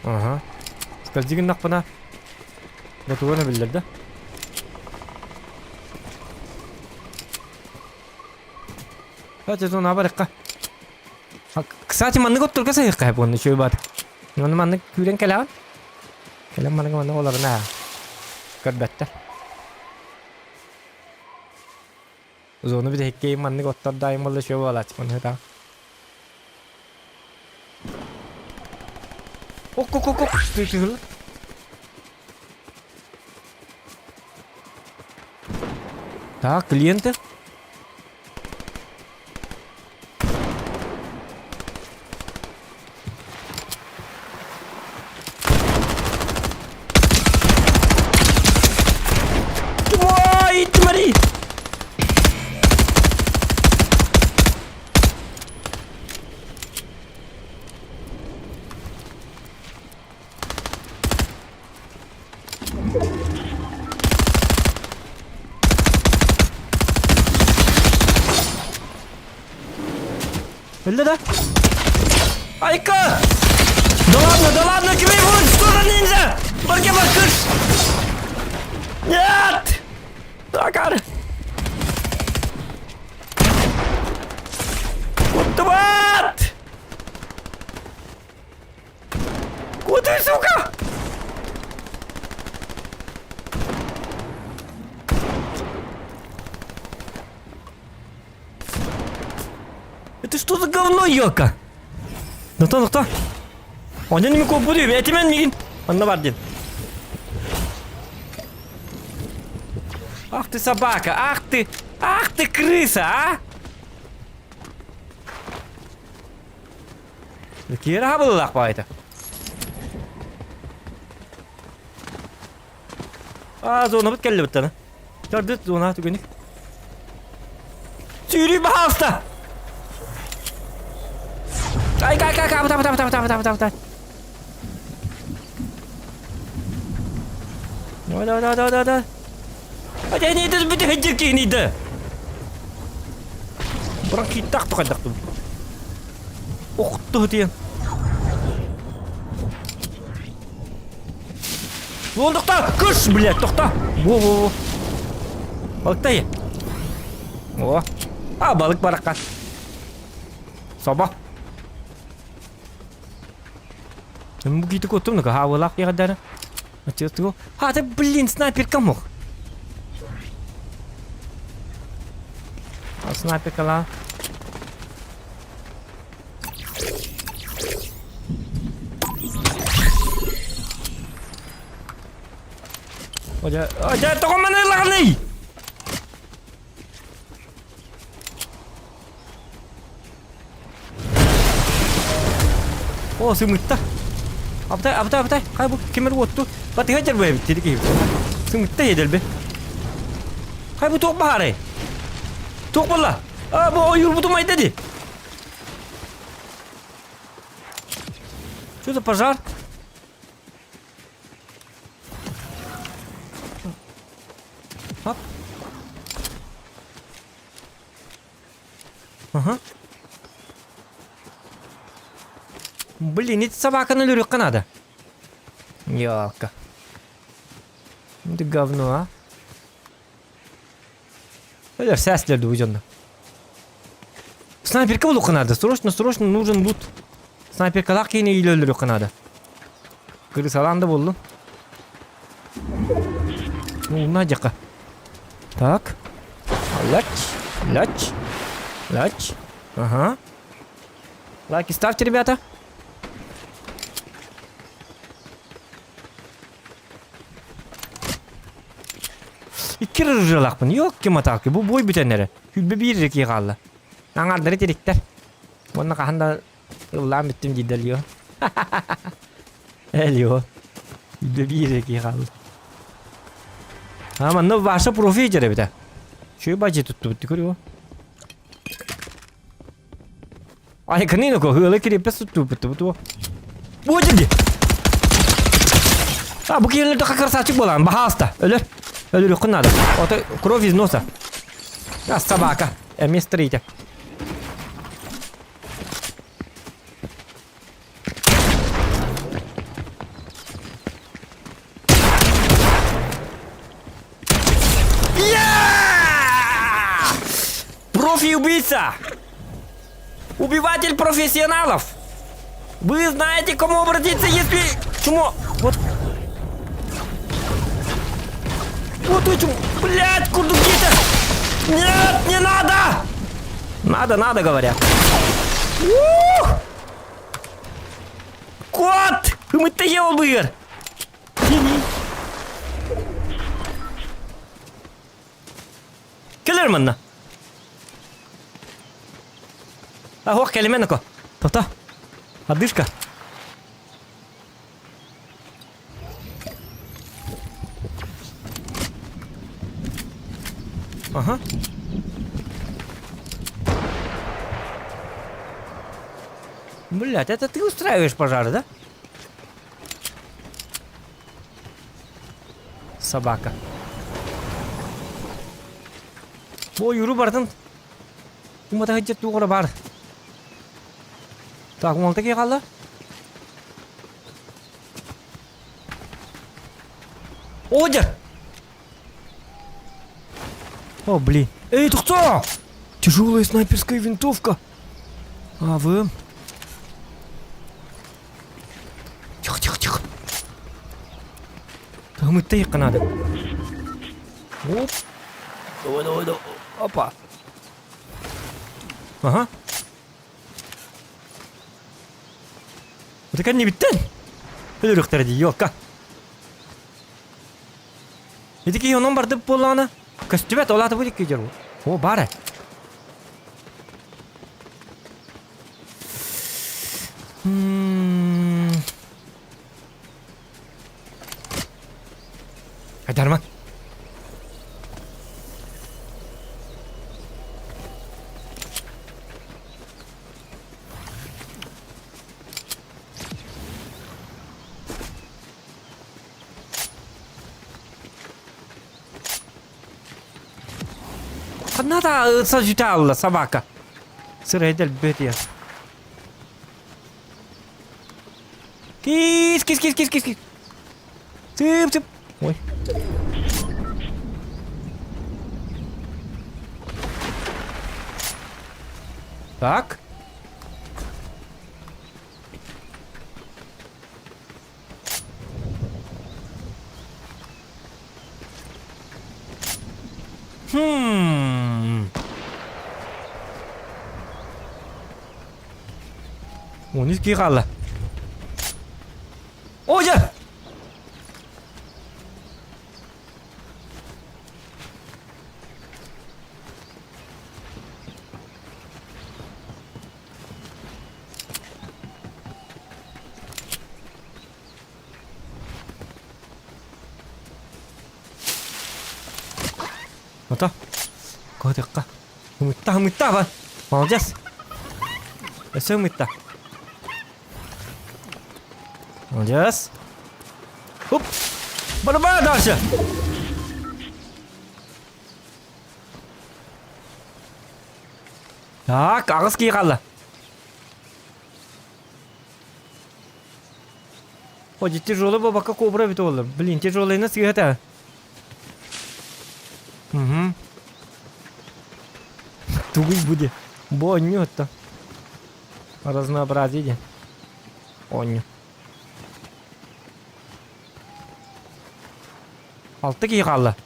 Aha. Скользигин нахпана. Готовы на билдерде. Hadi sonra haber ekka. Kısaçı manlık otur kasa ekka hep onu şöyle bat. Onu manlık küren kelan. Kelan manlık olur ne? Kadbette. Zonu bir de hekkeyi manlık otur daim oldu şöyle olaç bunu da. Ok. Tüytüğül. Ta kliyente. Öldü de. Ayka! Dolanma kimi vur! Sonra ninja! Barke bakır! Yat! Takar! Kutubat! Kutu suka! Это что за говно, Йока? Нокта. Он не мог убить, я тебя не. Он навардин. Ах ты собака, ах ты крыса, а? Kira bulak pa ito. Zona bit geldi bitti. Gördün zona tükenik. Sürü bir hasta. Ay betul. Ada. Ada ini itu betul hejek ini dah. Orang kita tuh kadang tuh. Oh tuh dia. Вон тохта, кыш, блядь, тохта. Во. Balıkta ya. Oh. Balık barakat. Sabah. Begitu kau tuh nak hawalak ya kadang. Macam tu. Ada blin sniper kamu. Sniper kalah. Aja toko mana lagi? Oh, semutta. Apa? Kai bu kemer waktu. Pati hajar be, tidak kiri. Semutta ya delbe. Kai bu tok bahare. Tok bola. 뭐 юрбуту майдadi. Что за пожар? Оп. Ага. Блин, эти собака на люрюка надо. Ялка. Это говно, а? Это вся следу уйдённо. Снайперка лука надо. Срочно нужен лут. Снайперка лак yine iyi öldürüyor kanada. Kırıs alanda buldum. Ну, Надяка. Так. Лач. Ага. Лайки ставьте, ребята. İki rırılakpın. Yok ki matakı. Bu boy bitenleri. Hülbe bir reki kaldı. Angarları dedikler. Bunun kahanda yıllan bittim gidiyor. Eliyor. Hülbe bir reki kaldı. Ama ne varsa profi icare bir de. Şöyle bacı tuttu bitti görüyor. Ay kanino ko hılı kirip tuttu bitti bu. Bu jadi. Bu kıyırlı da kakar açık bolan. Bahasta. Ölür yok надо. Вот кровь из носа. А собака. Смотрите. Профи-убийца! Убиватель профессионалов! Вы знаете, к кому обратиться, если... Чмо? Вот... Вот этим, блядь, курдуки-то! Нет, не надо! Надо, говорят. Кот! Мы-то ел быр! Келерманна! Ох, келеменако! То-то! Отдышка! Ага. Блять, это ты устраиваешь пожары, да? Собака. Ой, юру бардын. Умата хыджет тугора бар. Так, мол таки калды. Одер! О, блин. Эй, ты кто? Тяжелая снайперская винтовка. А вы? Тихо. Так мы тихо надо. Оп. Давай. Опа. Ага. Вот такая не биттен. Ölürükler diyor yok ha. Ediki yonon bardı bolana. Костюмет олады будет кидер. О, бары. Айдарман. Надо сожитала собака. Сырайдел бедия. Кис. Цып. Ой. Так. О, низкий қалды. Ой! 맞다. 거기 될까? Hımıtta var. Alacağız. Nasıl hımıtta? Alacağız. Hop. Bana karşı. Так, ağız kaldı. Ой, тяжелый бабака кобра бит olur. Блин, тяжелый насıl это? Угу. Тугой будет. Бонню-то. Разнообразие. Онню. Altı kişi kaldı.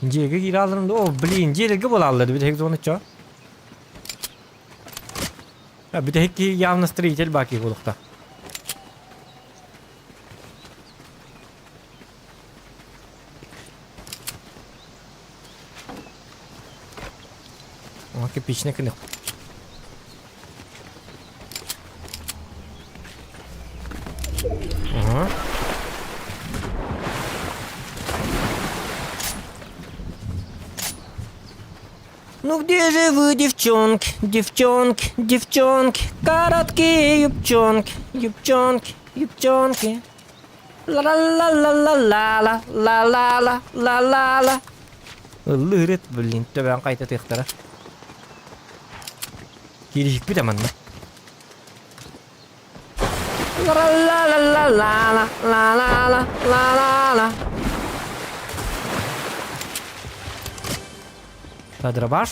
Cege geri alırım da o bilin cege bol aldı bir tek onu çağ. Ya bir tek ki yalnız streitel baki bulukta. Ama ki pişne kınık. Ага. Ну где же вы, девчонки, девчонки, девчонки, короткие юбчонки, юбчонки, юбчонки. Ла-ла-ла-ла-ла-ла, ла-ла-ла, ла-ла-ла. Лырет, блин, töben kayta tıktara. Girişik bir de manna. La-la-la-la-la-la-la-la-la. Дробаш.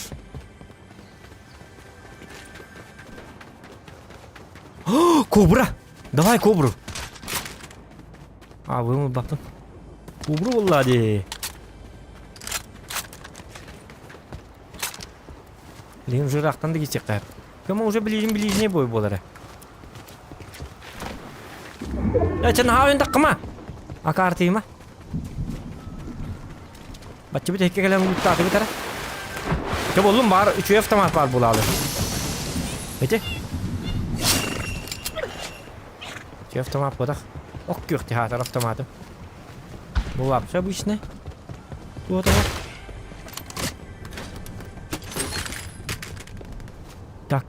О, кобра! Давай кобру. А, вы бактым. Кобру влади. Лин жирактан да кетсек кайып. Кем уже ближний бой болары. Чын хавен таққыма. Ака артыйма. Бачы bir tekke gelen uçta bir tara. Ke oğlum var 3 автомат var bulalı. Beti. 3 автомат budak. Ok yok ha taraf автоматı. Bu вообще обычный. Вот он. Так.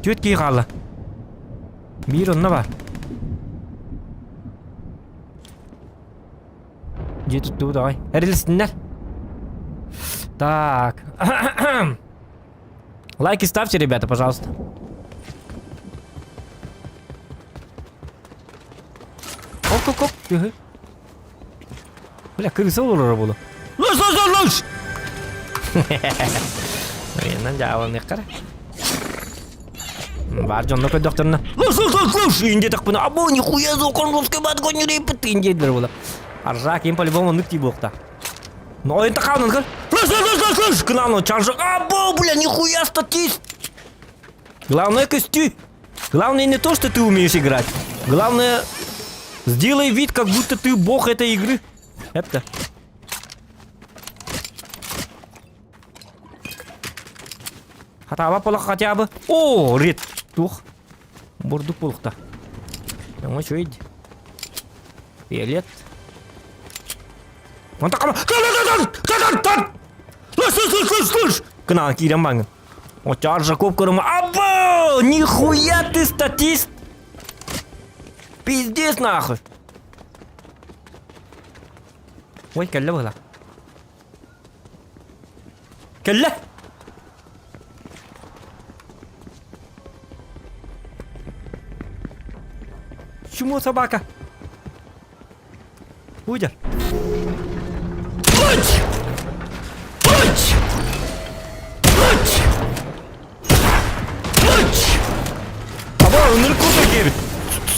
Tüt kaldı. Bir onunla var. Tuttu давай. Эрилсинler. Так. Лайки ставьте, ребята, пожалуйста. Оп. Бля, крыса olur bunu. Луш. Менен жабылмай кара. Бар жонно көй докторуна. Луш. Инде так bunu. Або нихуя закон русский батгон не репет индедер bunu. Аржак им по-любому ныкти бокта. Но это калнын кыр. Луш. Главное чаржак. Або, бля, нихуя статист. Главное костюм. Главное не то, что ты умеешь играть. Главное, сделай вид, как будто ты бог этой игры. Это. Хотя бы. О, ред. Тух. Бурдук полухта. Ну что иди. Фиолет. Вон так. Слышь. Кына кирем бангын. О, чаржа коп көрөм. Або! Нихуя ты статист. Пиздец нахуй. Ой, келле была. Келле. Чему собака? Уйдер. Abo önür kurdu gibi.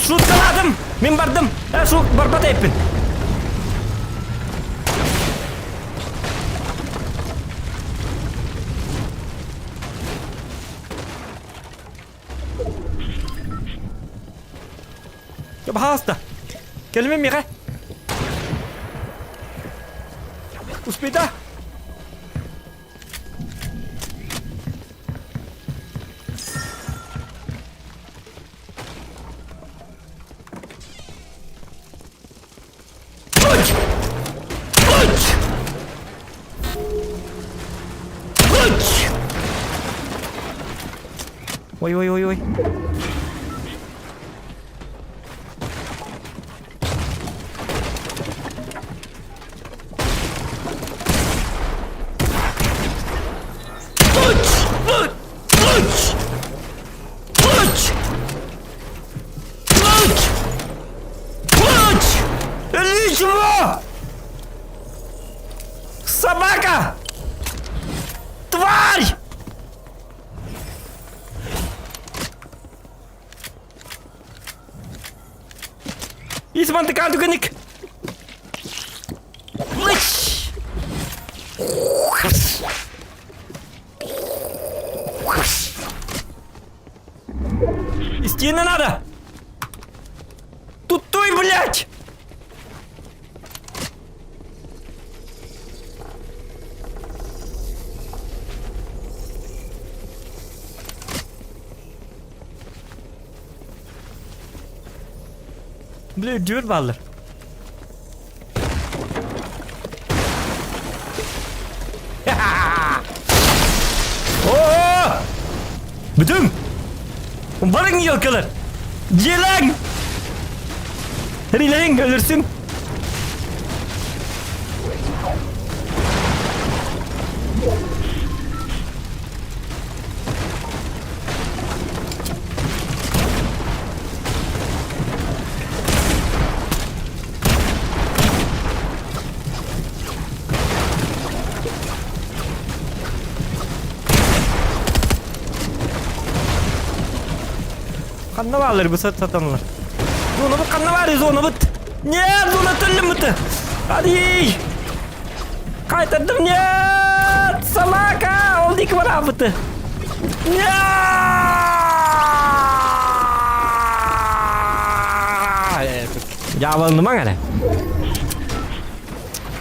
Şut kaladım. Men bardım. Şu barbat etpin. Ya hasta. Kelime mi ya? Uspeda. Ой. Лично! Собака! Тварь! İsman tıkandı gınik. Стены надо! Тутой, блядь! Блядь, дюр баллар. О! Bütün! Barın yılkılır! Yılan! Rileyin ölürsün! Kanna varlar bu satanlar. Zona bıt kanna var ya zona bıt. Ne zona tüllüm bıtı. Hadi. Kaytardım ne. Salaka. Oldu ki bana bıtı. Ne. Javalını mı gane?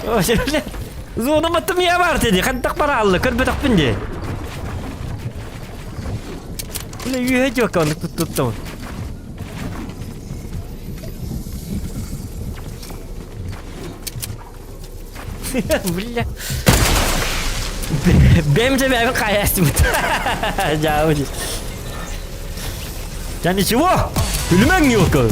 O şöyle. Zona bıtım ya var dedi. Kantak para aldı. Kırbetak bindi. Böyle yühe çok onu tuttum. Бля. Бем тебя каястым. Жауди. Да ничего? Пельмен не укол.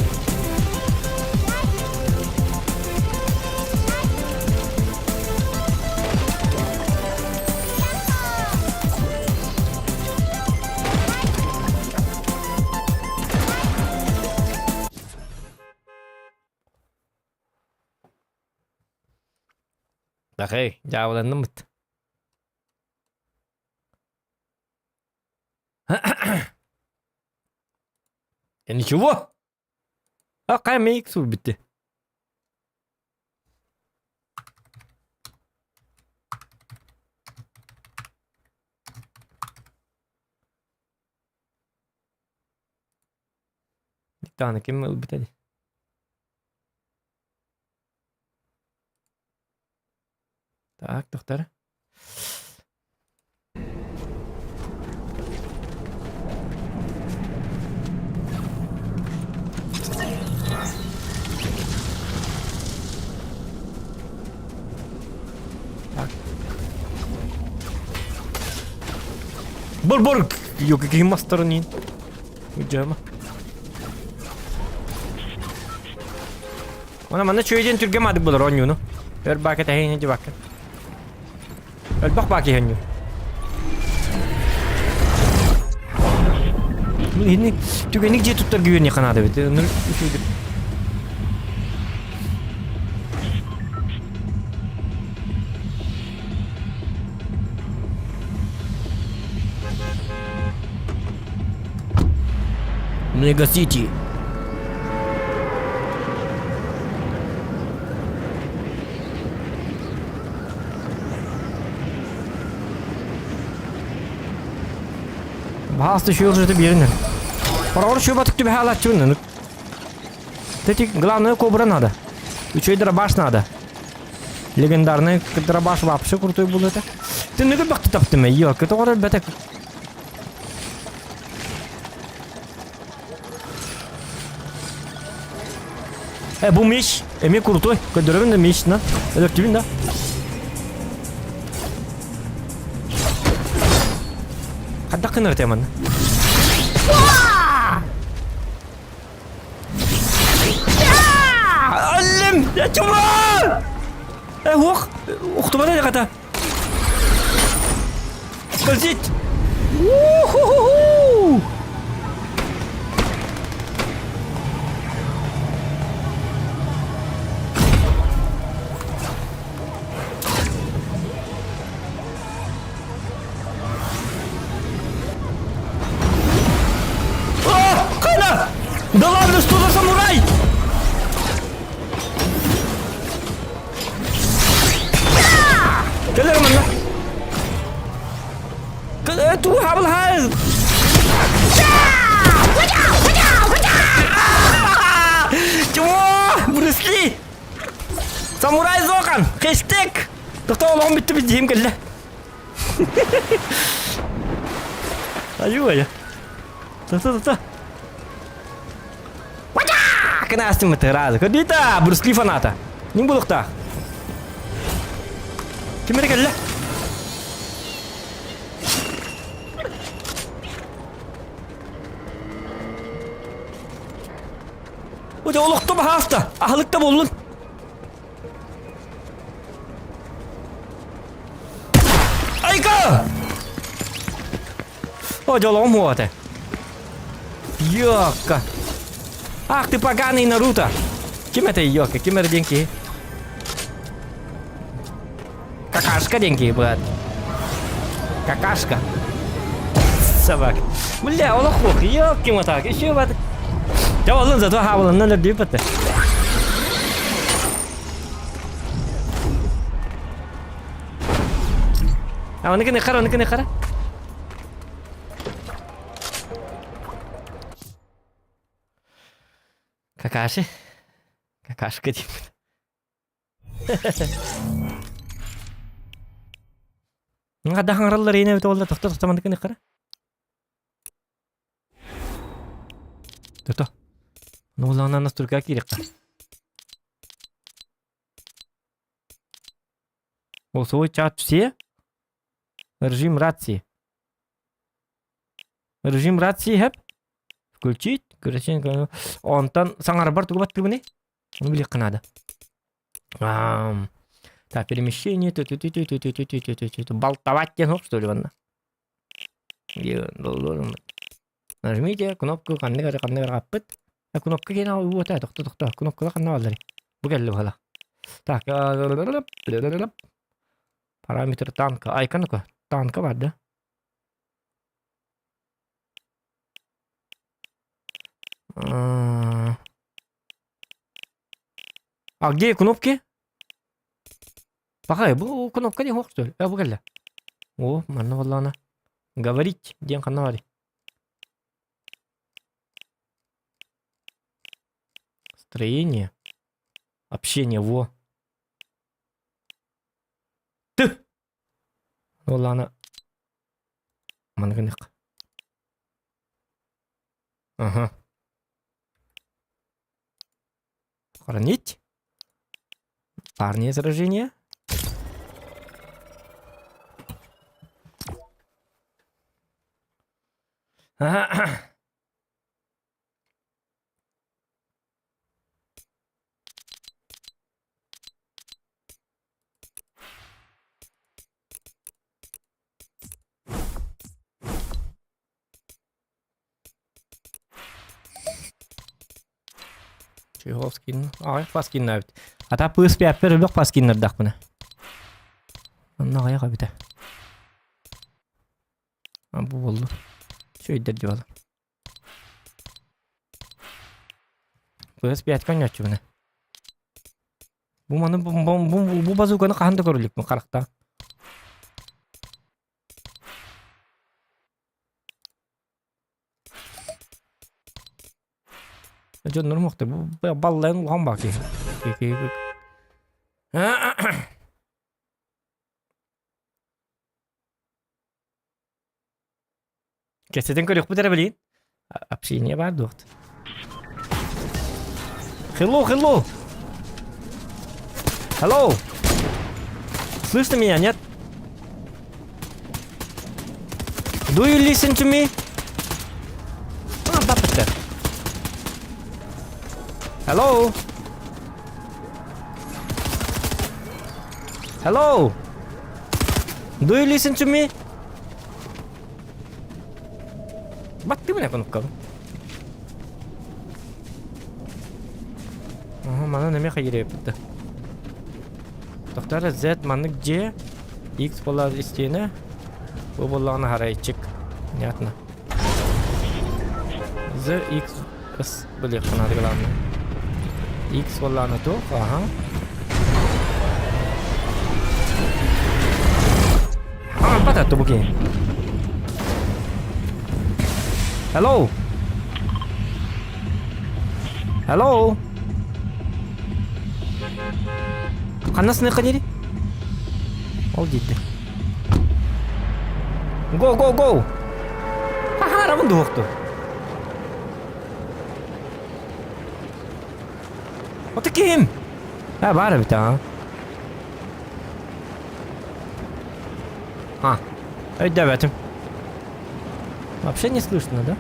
Так, эй, жабыланdım bit. Ничего? А камейк су bitti. Bir tane kim bitedi? Так, доктор. Так. Бор, ё какие мастерни. Уджама. Ona mana çöyden türgemadık bular oyunu. Ver bakı tehine bakın. Bak bakayım henüz. Ini tügenik je tuttar güvenli kanadı bit. Onur üşüdü. Mega City. Басты шуел же бернер. Парор шо батык тебе халат чунны. Тети главное кобра надо. Еще и дробаш надо. Легендарный дробаш вообще крутой был это. Ты не как ты таптыме, ёк, это орал бетек. Bu меч, эми крутой. Кадровый меч, на. Это тебе, да? Хадда кыныр теман. Ölüm! Ya çabuk! Ух! Ух ты, смотри, какая-то! Скользить! У-ху-ху-ху! О, Кайна! Да ладно, что за самурай? Geliyorum ben lan. Tu habl hal. Чего? Bruce Lee. Самурай Зокан. Хэштег. Doktor oğlum bitti bir diyeyim gel. Ayo ya. Tuh. Wajah! Kena asli meteraz. Kedita Bruce Lee fanata. Ning buluk ta. Kimere gel la. O da oluktu bu hafta. Ahlıkta bulun. Ayka! O da lom huwa te. Йока. Ах ты поганый Наруто. Кем это Йока? Кем это деньги? Какашка деньги, брат. Какашка. Собак. Бля, он охух. Ёпки мы так. Еще вот. Да он за два хавала, надо дипать. А он не хара. Какаши. Какашка дипать. Ada hangarlar yine bir oldu. Doktor tutamadık ne kara. Doktor. Ne oldu lan nasıl Türkiye kirek. O свой чат все. Режим рации. Режим рации hep. Включить. Короче, онтан саңар бар тугат кирбене. Onu bile kınadı. Так, перемещение. Болтовать тянул, что ли, ванна? Нажмите кнопку каннегар каппет. Кнопка гена вот это, кто. Кнопка канна валдери. Бугеллу хала. Так, параметр танка. Айконка. Танка var да? А где кнопки? Пахай, bu кнопка не хок, что ли? Бугелла. О, манна валлана. Говорить, ден канавари. Строение. Общение, во. Ты! Валлана. Манганик. Ага. Хранить. Парные сражения. Ага. Чего скин? Ай, паскин навит. А та пыс пеппер бек паскин надах буна. Анна гая кабита. Абу болду. Şöyle diyorlar. Pıs bir etken yok buna. Bu bazukanı kahanda görülük mü karakta? Canlar muhtar bu ballayın ulan bak ya. Kesetin körük bu tarafa общение var дохт. Hello. Слышь ты меня, нет? Do you listen to me? Hello? Hello? Do you listen to me? Баттı mı ne konuk Ага, мана неме хайыр епті. Тоқтары Z маннык G X болар істені. Бұл болағына харайчик. Нятно. Z X С білек қанады қыламны. X болағына тоқ. Ага. Ага, бататты бұл кейін. Hello? Hello? Қанасыны қадері? Ол дейді. Go, go, go! Ха-ха, рабынды оқты. Оты кем? Бары біті, Өйді бәтім. Вообще не слышно, да?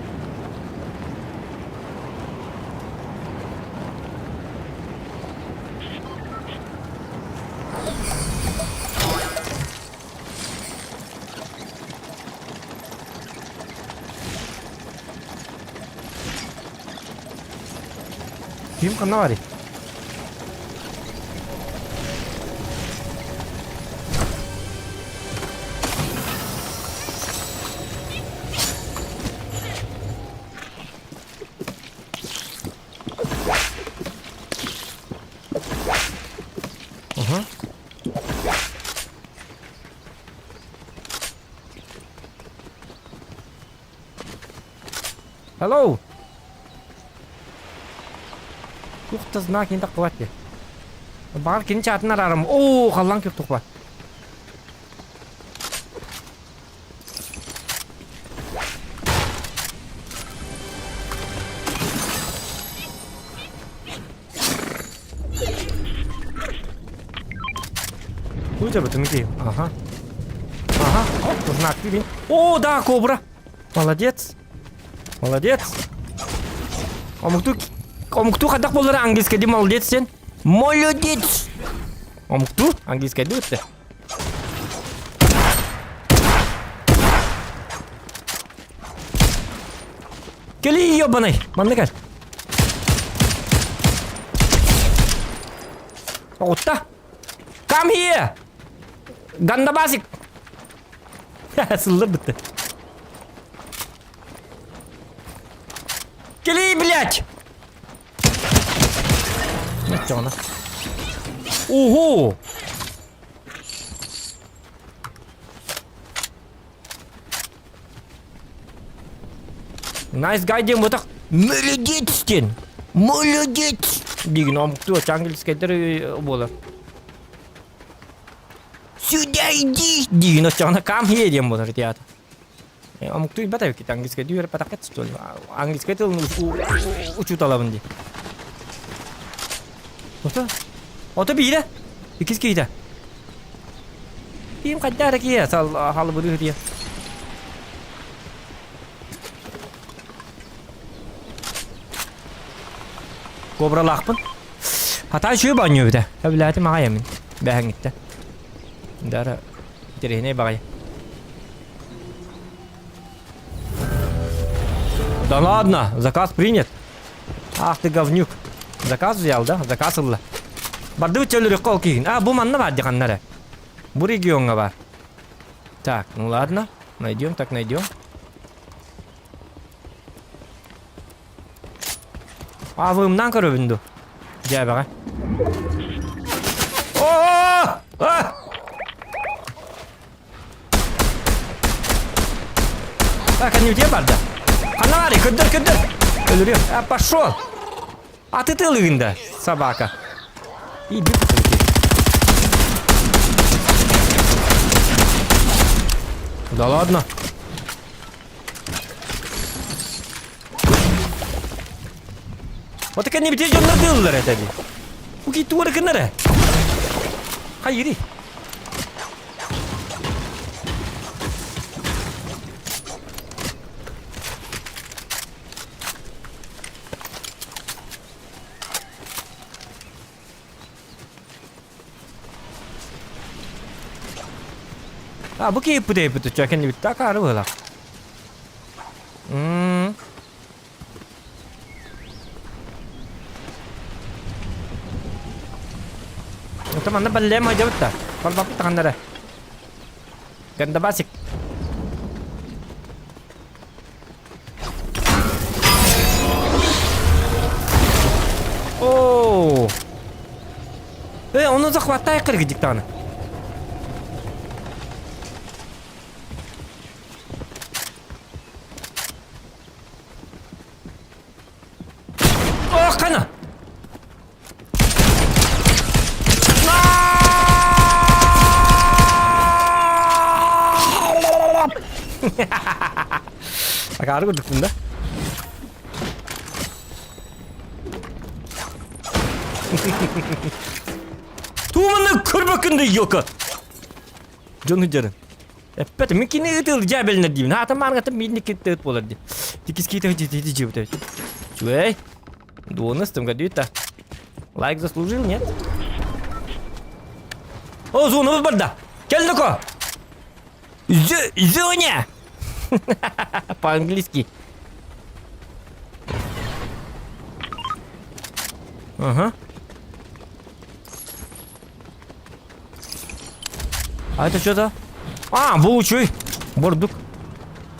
Kim kan var? Aha. Hello. Ух ты, знак не так хватит. Бар кинь чат на рарам. О, халлан кюк тухва. Уйди об этом иди. Ага. Ага. О, знак видим. О, да, кобра. Молодец. Молодец. Омукту қадақ болары английский де молодец сен. Молодец. Омукту английский де өтті. Келі ебаный. Манды кәл. Отта. Come here. Ганда басик. Сылыр бітті. Келі, блядь. Нет, что она? Ого! Nice guy дем вот так. Молодец, Тен! Молодец! Деген, омукту английскайдер болар. Сюда иди! Деген, очағына кам едем болар, театр. Омукту бәтәу кет английскайдер үйер патақ кет стол. Английскайдер учу талабын де. Ото бейді? Икіз кейді? Бейім қаддар әке, сал халы бұды өтия. Кобра лақпын. Хата үші банyo біді. Әбіләті маға емін. Бәхін етті. Дәрі терехіне бағай. Да ладно, заказ принят. Ах ты говнюк. Заказ взял, да? Заказ алды. Барды өтелері қол кейін. Бұл манна бар дегеннері. Бұл регионға бар. Так, ну ладно. Найдем, так найдем. Авымнан көрөбінді. Жай баға. О-о-о! Так, они у тебя барды? Анари, күдір. Өлірем. Пошел. А ты лыгында, собака. Иди посмотри. Да ладно. Вот так они бітер жонлар дылылар әтәді. Bu gitti oraya kenara. Hayır. А, bu keyip de çekendi bitti. Akarı böyle. Teman na balle mo jawat ta. Kal bapi tangan dara. Ganda basic. Oo. Onu захватай кыргыдик таны. О, кана. Agak aku dukun dah. Tuğmanı kır bakın da yok. Canım. Epet mümkün itu jabelnya di. Nah, teman kata minik kita pola di. Dikis kita jadi jauh. Cuy. Донос там гадюта. Лайк заслужил, нет? О, зона выборда! Кельнуко! Зоня! По-английски. Ага. А это что-то? А, булучуй! Бордук.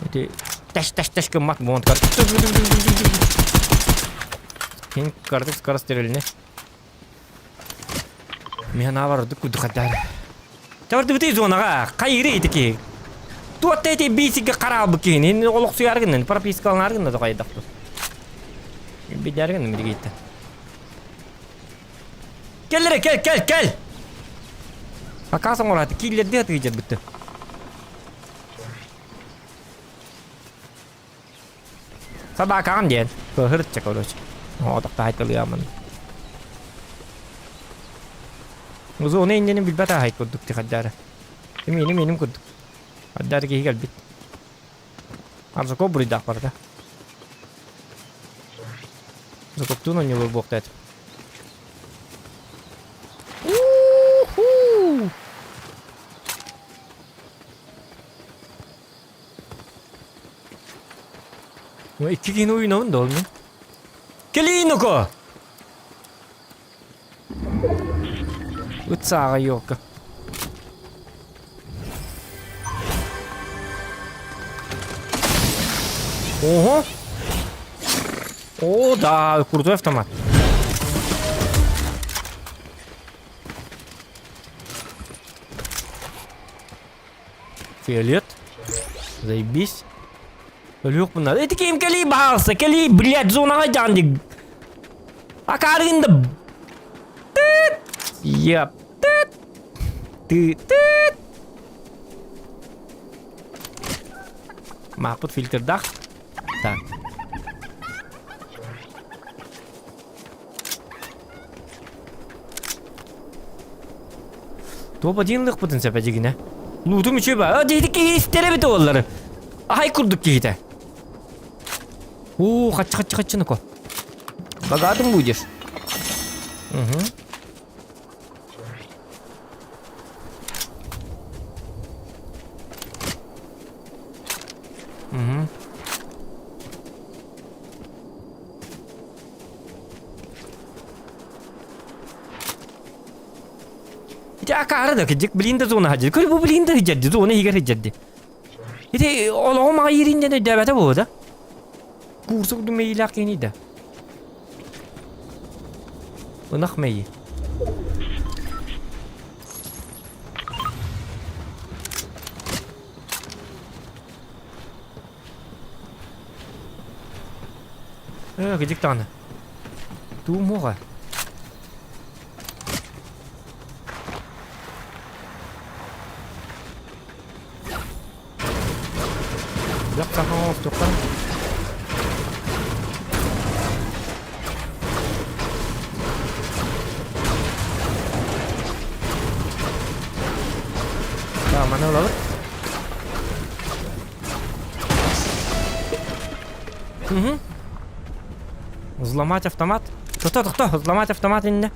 Это таш кымак монт кар. Кен картек скорострельный. Мен авардык кудухадар. Таварды бите зонага кайры этики. Туатта эти бисиге карабы кен. Эни олук суяргын, пропискаларгын да кайдак. Бидяргын эмне дейт. Келлере, кел. Акасың ораты, киллерде атыйжат битти. Собакаган ден. Кырча короче. О, так айтылыямын. Зоны индени билбата хайт курдук тихаддары. Меним курдук. Аддары кеги келбит. Арзако буридак бар да. Закоптун он него боктает. İki gün oynamadın da olmuyor. Gelin oku. Utsağa yok. Oho. О, да, крутой автомат. Фиолет. Заебись. Лёг надо. Это кем кали бахался, кали, блядь, зона гадяндик. А каринда. Яп. Ты. Махпут фильтр дах. Так. Топ одинлық бұтын сәпәдегіне. Лутым үші ба. Дейді ки істері біті олары. Ай күрдік кейді. О, қачы нұқо. Богатым будешь. Угу. Угу. Ya kahradı ki blinde zona hacı. Kır bu blinde hicadi zona higar hicadi. İşte olağım ayırınca ne devete bu da. Kursu du meylak yeni de. Unak meyi. Gıcık tane. Tu muha. Yapsan of doktor. Tamam, mana ular? Взломать автомат. Кто? Взломать автомат инде.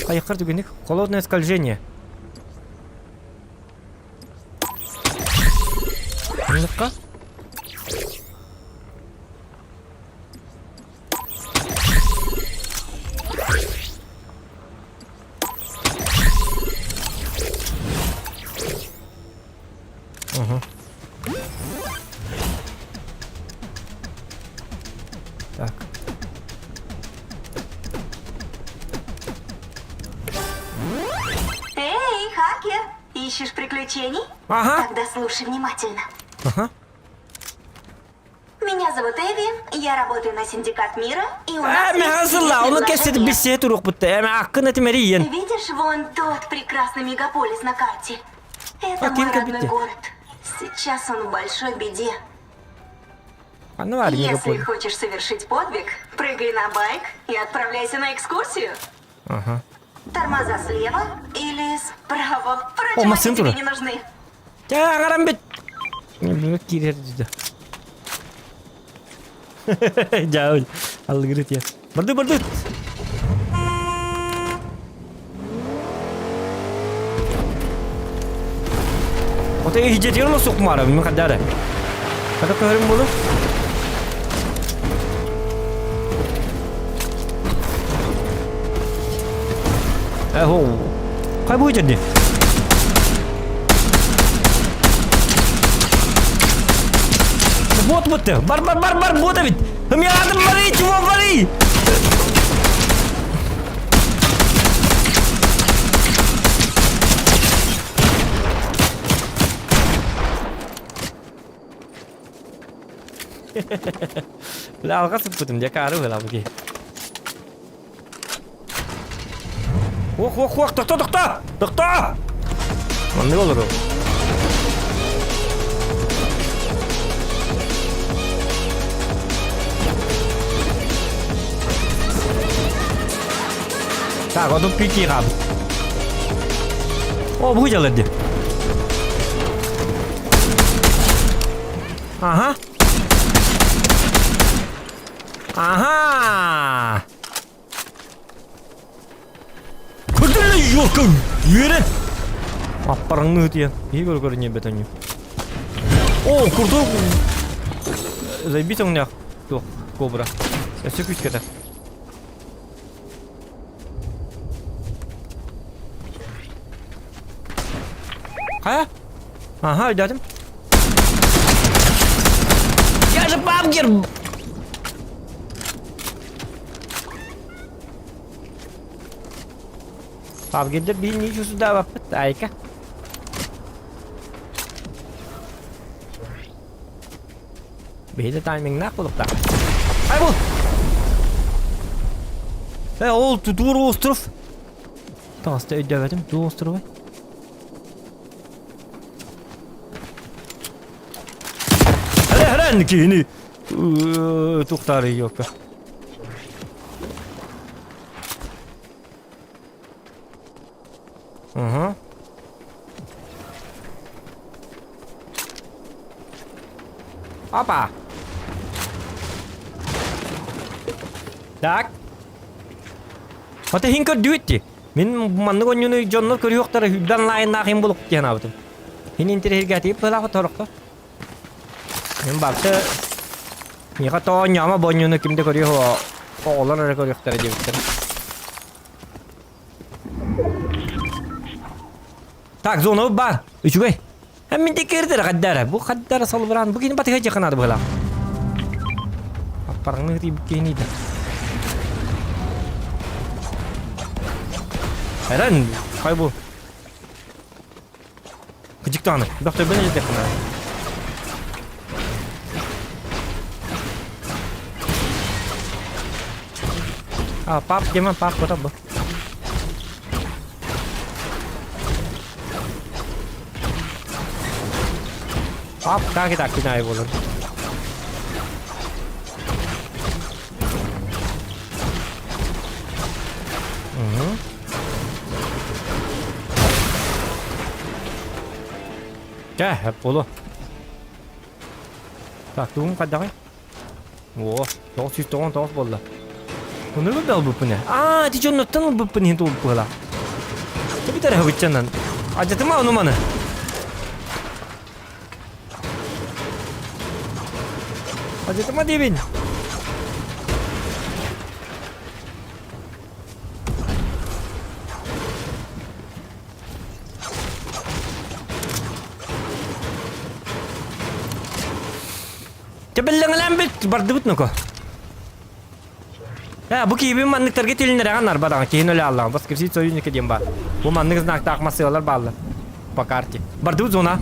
Хайхыр дегенек. Холодное скольжение. Karanlıkka. Так. Эй, хакер! Ищешь приключений? Ага. Тогда слушай внимательно. Ага. Меня зовут Эви, я работаю на Синдикат Мира, и у нас Мен hazırla. Onu kesip предложение. bir şey turuk bitti. Hakkın etmeli yiyin. Видишь вон тот прекрасный мегаполис на карте? Это А, мой Кинка родной Битти. город. Сейчас он в большой беде. Anı var Если megapol. хочешь совершить подвиг, прыгай на байк и отправляйся на экскурсию. Aha. Тормоза слева или справа. О, Впрочем, машин они тебе тура. не нужны. Ya karan bit. Ne girer dedi. Jauh. Al girit ya. Berdut. Otak hijat yang masuk marah memang kadar. Kada keharim bolu. Ho. Kay bu hijat ni? Bot ya. Bar bot David. Hem yardım bari, cuma bari. Lah alga sebutin dia karu lah begini. Wah, dokter. Mana olur o? Tak, o to pikir abi. Oh, bu jalan dia. Aha. Betul yok kan? Yürü. Aparang dia. Ini gol betulnya. Oh, kurtu. Забить он меня. Tuh, kobra. Я все quick kata. Kaya? Aha, udah. Я же бабгер! Bабger'de bir nişusu daha vapıt. Ayka. Beyde timing nak bulup da. Hay bu! Oldu, dur ostrov. Tasta ödemedim, dur ostrov. Hadi ki tuhtarı yok. Aha. Apa? Tak. Hadi hinka duit. Min manlı gonyunu jonlar körü yoktara hübdan lain nakim bulup diyen abdım. Hini intir hirgati pala fotorokta. Min baktı. Mika to nyama bonyunu kimde körü ho. Oğlan körü yoktara diyektir. Tak zonu bar. Üçü bey. Hem min dikirdir kaddara. Bu kaddara saldıran. Bugün batı hacı kanadı bu hala. Aparang ngerti begini dah. Heran, kayak bu. Kecik tanah. Dokter benar je kena. Pap, gimana pap? Kau tahu? Pap, kaki tak kena air bolan. Hep bolu. Tak, tunggu kadang ya. Wah, tos bola. Bunu mu bel bu ne? Di jonattan bu ne itu bola. Tapi tarah hujanan. Aja tu mau mana? Acıtıma dibin. Cebelang lambit bardut nuko. Ya bu gibi manlıklarga telinere anlar badang keyin öyle Allah'ım. Bas kipsi soyun ke diyem ba. Bu manlık znak takmasıyorlar ballı. Pakarti. Bardut zona.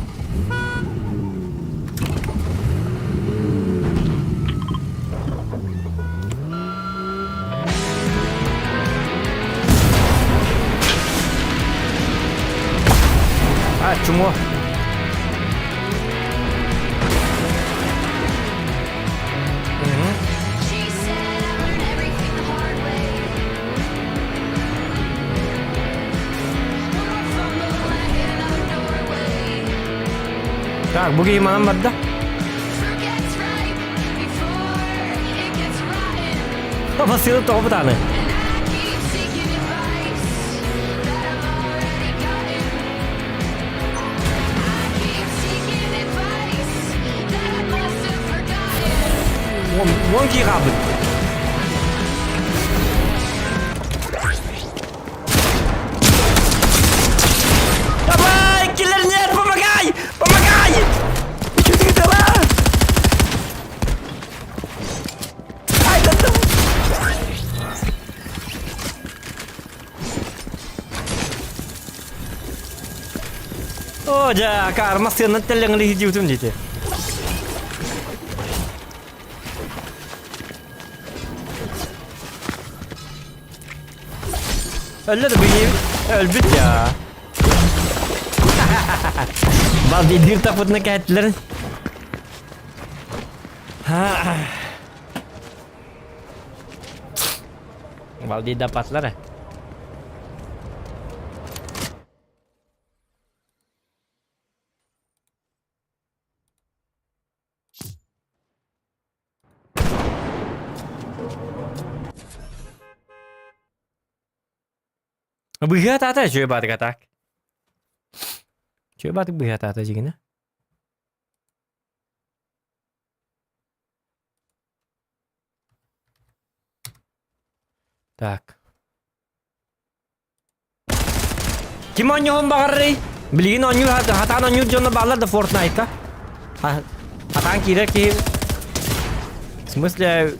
Ah, cuma. She said I learned everything the hard way. When I fumble and I hit another doorway. Tak, bu game manam badda. Fruit gets ripe before it gets rotten. Apa sih to betane? And I keep seeking advice that I've already gotten. I keep seeking advice that I must have forgotten. Wong ki rabit. Apa? Killernya pemakai! Pemakai! Kita lah. Ay, tentu. Oh, ja, karma sih nanti yang lihiju tuh nih. Öyle de bir ölbüt ya. Baldi dir taputna ketler. Ha. Baldi dapatlar ya. Berat atas coba katak. Coba tuh berat atas gini. Tak. Kim oynuyor bakar? Bilgin oynuyor hatan oynuyor canına bağlar da Fortnite'ta. Hatan kira ki. Смысле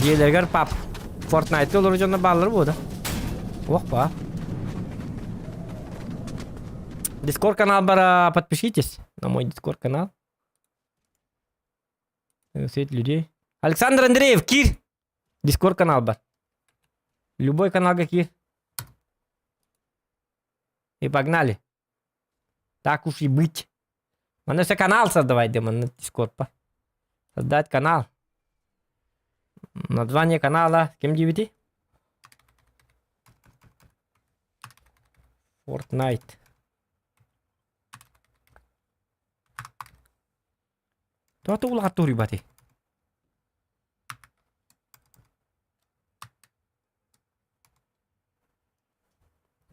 diğerler pap Fortnite'ta olur canına bağlar bu da. Ох, па. Дискорд канал бара, подпишитесь на мой Дискорд канал. Сеть людей. Александр Андреев, Кир. Дискорд канал бар. Любой канал как Кир. И погнали. Так уж и быть. Надо все канал создавать, демон, на Дискорд, па. Создать канал. Название канала. Кем DVD? Fortnite. Tuh ulah tuh ribati.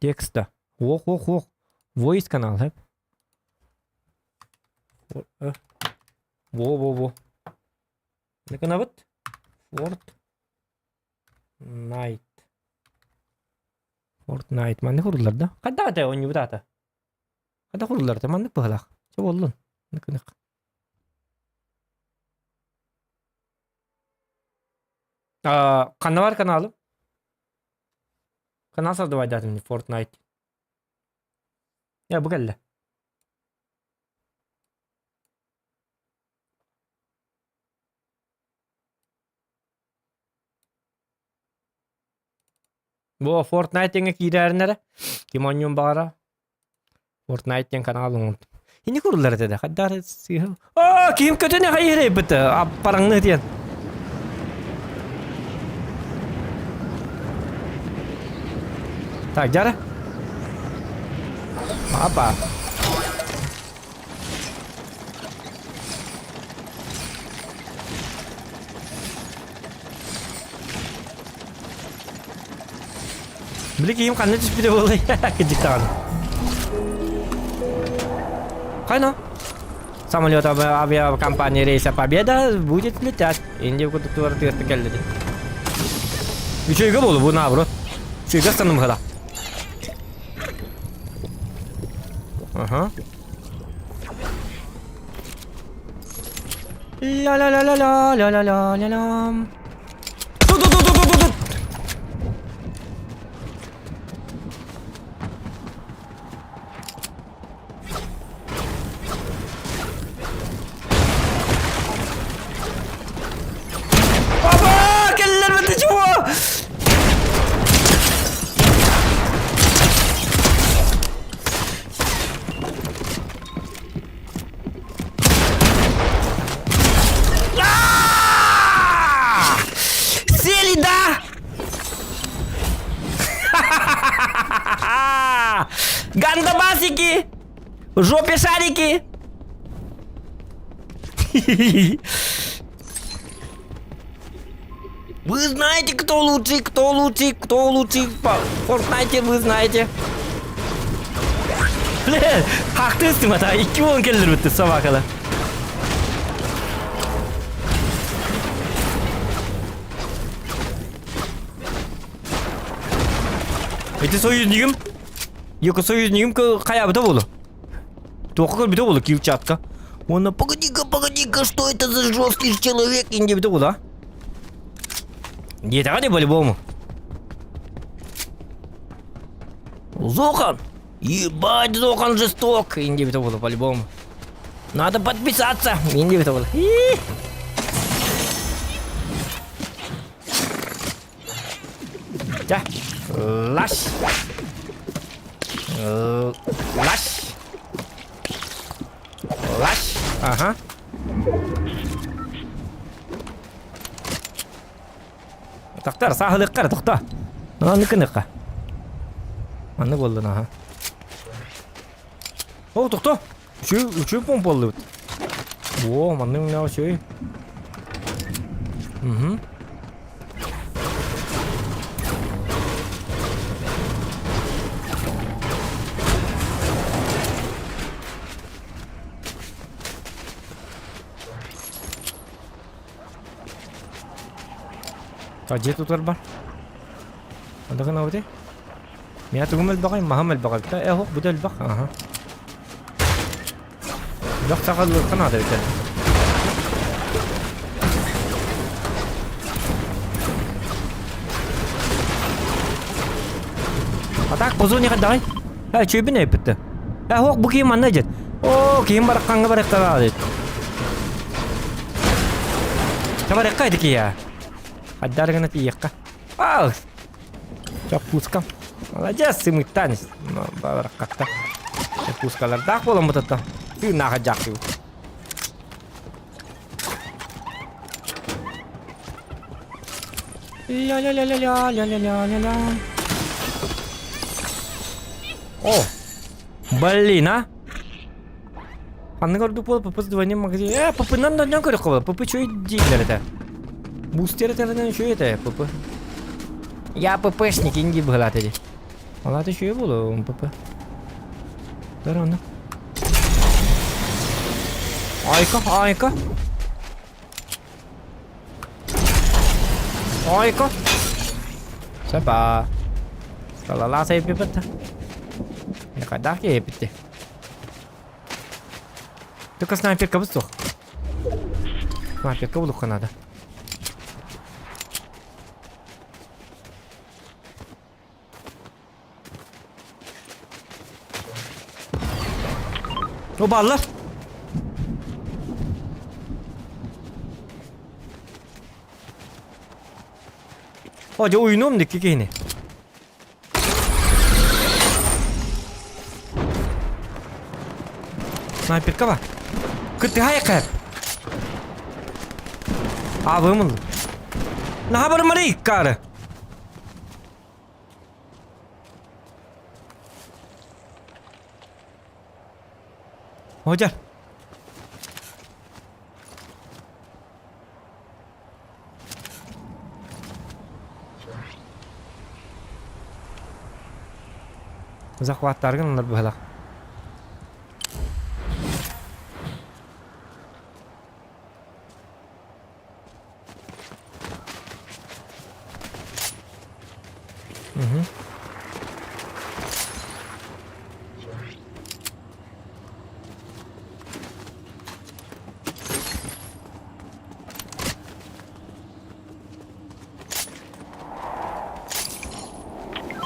Текста. Ох. Voice канал, hep. Во. Ne kanal? Fortnite mana kurullarda? Kadda ada oyunu berata. Kadda kurullarda mana pahalak. Coba ulun. Nek. Kanal var kanalım. Kanal sardı vaydadım Fortnite. Ya bu geldi. Bu Fortnite yang kirarnere. Kim oynuyor bara? Fortnite yang kanalım. Ini kurullar dedi. Kadar sih. Kim kötü ne hayır betul. Parang ne diyen. Tak jara. Apa? Beli kiyim kanı bir de olay. Gıcık tane. Kayna. самолет авиакомпании рейса Победа будет летать. Инди куда тырты келди. Üçüge bolu bu nabrot. Üçüge sanım hala. Aha. La la la la la la la la la la. Tut. Baba, keller bitti çuva. Сели, да? Гандабасики! В жопе шарики! Вы знаете, кто лучший в Fortnite, вы знаете. Блин, haklısın da 2-10 gelir bitti sabah kadar. Это союзником? Екі союзником қаябыда болу. Тоқы көрбіде болу кивчатка. Оны погоди-ка, что это за жесткий человек? Инде біде болу, а? Где-то не по-любому. Зохан! Ебать, Зохан жесток! Инде біде болу, по-любому. Надо подписаться! Инде біде болу. Да. Лаш. Ага. تختار صح القرة تختار أنا نكنقة أنا والله نها أو تختار شو بومبول واو من نوع شيء Где тут арба? Ada kena apa? Mia tu gumal bakay, mahamal bakay. Ho, budal bak. Aha. Bak takal kena ada itu. Atak pozornya kadai. Cuy bine bitti. Ho, bu kim mana aja? Oh, kim barakang barak ada. Kamu dekat itu ya? Ada dengan tiaka. Wow. Capuskan. Aja simitan. Barakata. Capuskan dah pola mutata. Tu nak ajak tu. La. Oh. Блин, Анны горду пол попасть двойным магазине. Папы нам на нём корохова. Папы что и дилер это? Бустер это на что это? Папы. Я ППшник, инди была ты. Мала ты что и было, он ПП. Здорово. Айка. Сапа. Салала saya pipet. Ya kadah ke pipet. Только снайперка высох. Снайперка улуха надо. O ballar. Hoca oyunu mu dikki yine? Снайперка var. Kıtı kar. Abi mı? Ne haber mari kar? Hoca. Захваттарган нар быхала.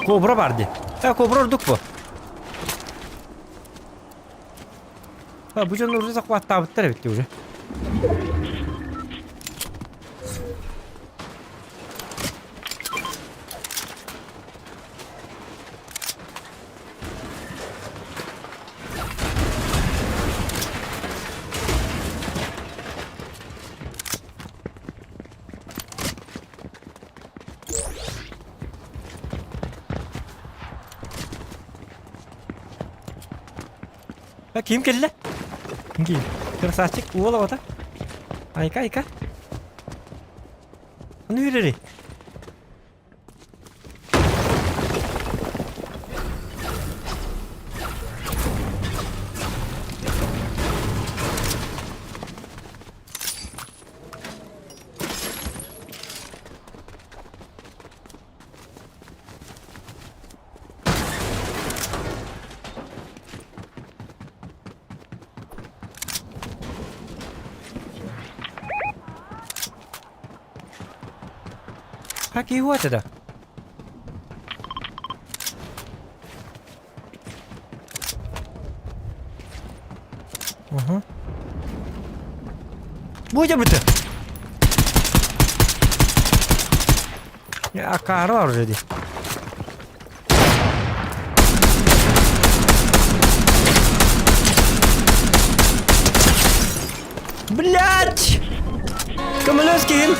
Kobra vardı. Kobra orduk bu. Bu canın orada kuat tabutlar bitti уже. Kim geldi? Kim? Красавчик, уола вот так. Айка. Ну видели? Какие вот это? Ага. Будь об это. Я кара уже. Блять! Камалёвский!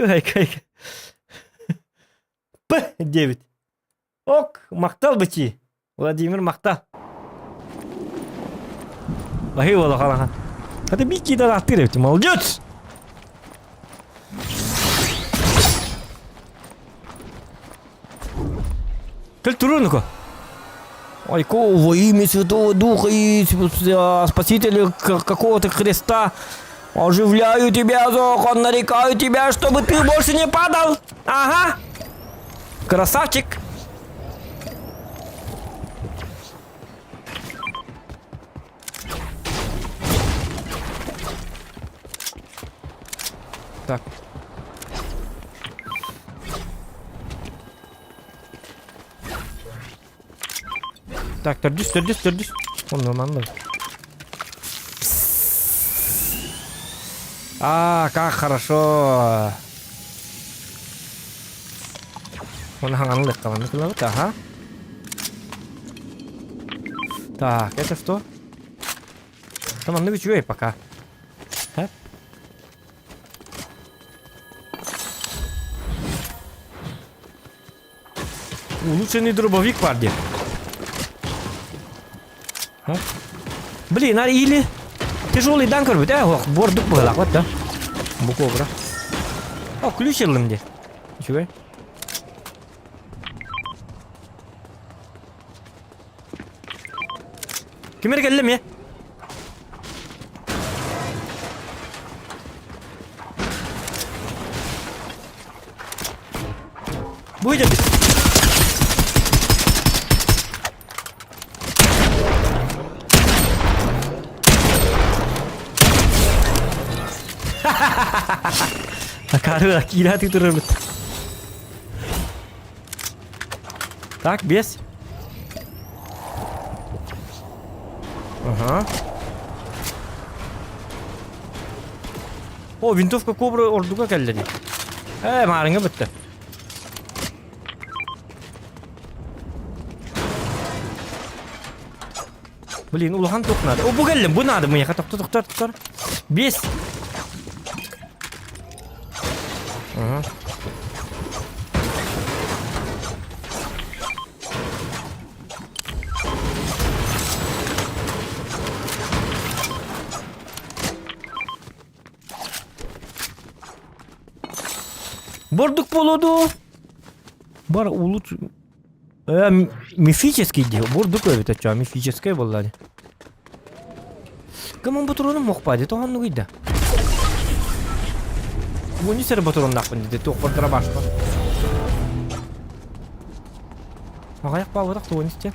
Айка. П9. Ок, мақтал бічі. Владимир мақтал. Бахи ола қалаға. Хады бікейді аттыр өтті, молодец! Кіл тұру нүкі? Айко, во имя Святого Духа и Спасителя какого-то Христа. Оживляю тебя, Зохан, нарекаю тебя, чтобы ты больше не падал. Ага. Красавчик. Так. Так, тордись. Он нормально. Как хорошо. Он хангалык каланы кылабыт, ага. Так, это что? Команды бичуэй пока. Улучшенный дробовик, парни. Блин, или тяжелый данкер будет, бордук было, вот да. Букобра. О, включил мне. Чего? Кемер geldim ya. Buydu biz. Akarı kirati durur. Так, без. Ага. О, винтовка Кобра ордуга келди. Марыңа бітті. Блин, улахан тоқ надо. О, бұл келдім, бұл надо мне. Тоқтар. Бес. Ага. Бордук болоду. Бар улут. Мифический дел. Бордук это что? Мифическое было. Кому батурону мог падать? То он уйда. Вон не сер батурон нахуй. Ты то под дробашка. Ағаяқ бауырақ туын істе.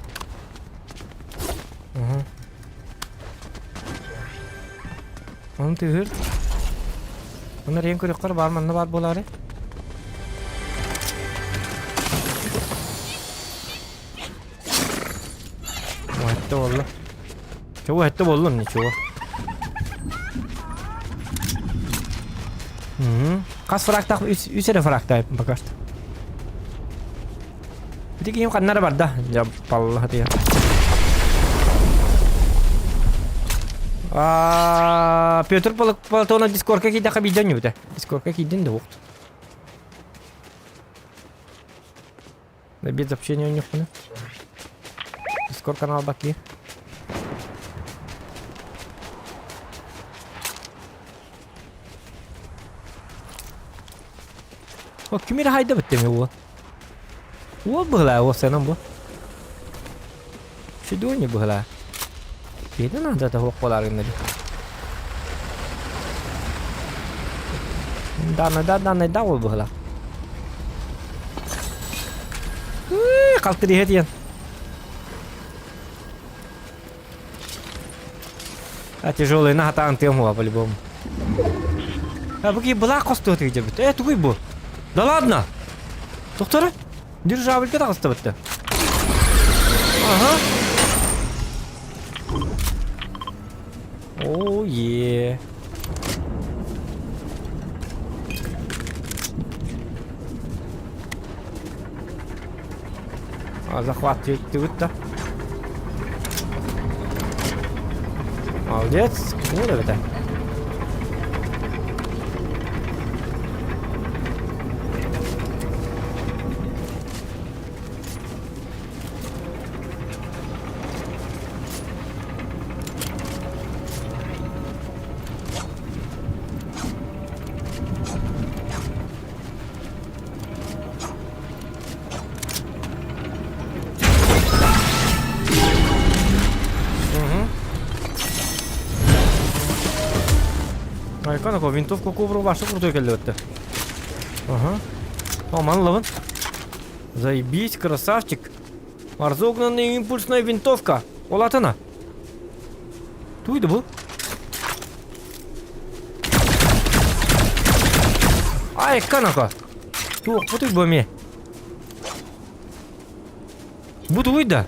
Onun tühür. Bunlar en kırıklar var mı? Ne var bunları? Hatta valla. Çoğu hatta oğlum ne çoğu. Kas frakta, üsere frakta yapın bakart. Bir de kim kanları var da. Ya Allah hadi ya. Петр Платонов Дискордка кейде қабиден өте. Дискордка кейден де оқты. Да без общения у них не. Дискорд канал баки. О, кімері хайда біттеме ол? Ол бұғыла, ол сенің бұл. Шеду не бұғыла. Кейді нағда да оққоларында де. Данайда ол бұғыла. Қалттыр ехет ен. Тяжелый на хата антему, по-любому. Бұғы бұла қосты өті кеде бітті. Түгей бұл. Да ладно! Тоқтары? Державелька да қосты бітті. Ага. О, е. Захват тегут-то. Молодец. Ну, да, это. Айкана ко винтовку кубру вашу крутой келдетті. Ага. Аман лавын. Заебись, красавчик. Разогнанная импульсная винтовка. Олатына. Туйды бұл. Айкана ко. Туқ бұтой бөме. Бұт уйда.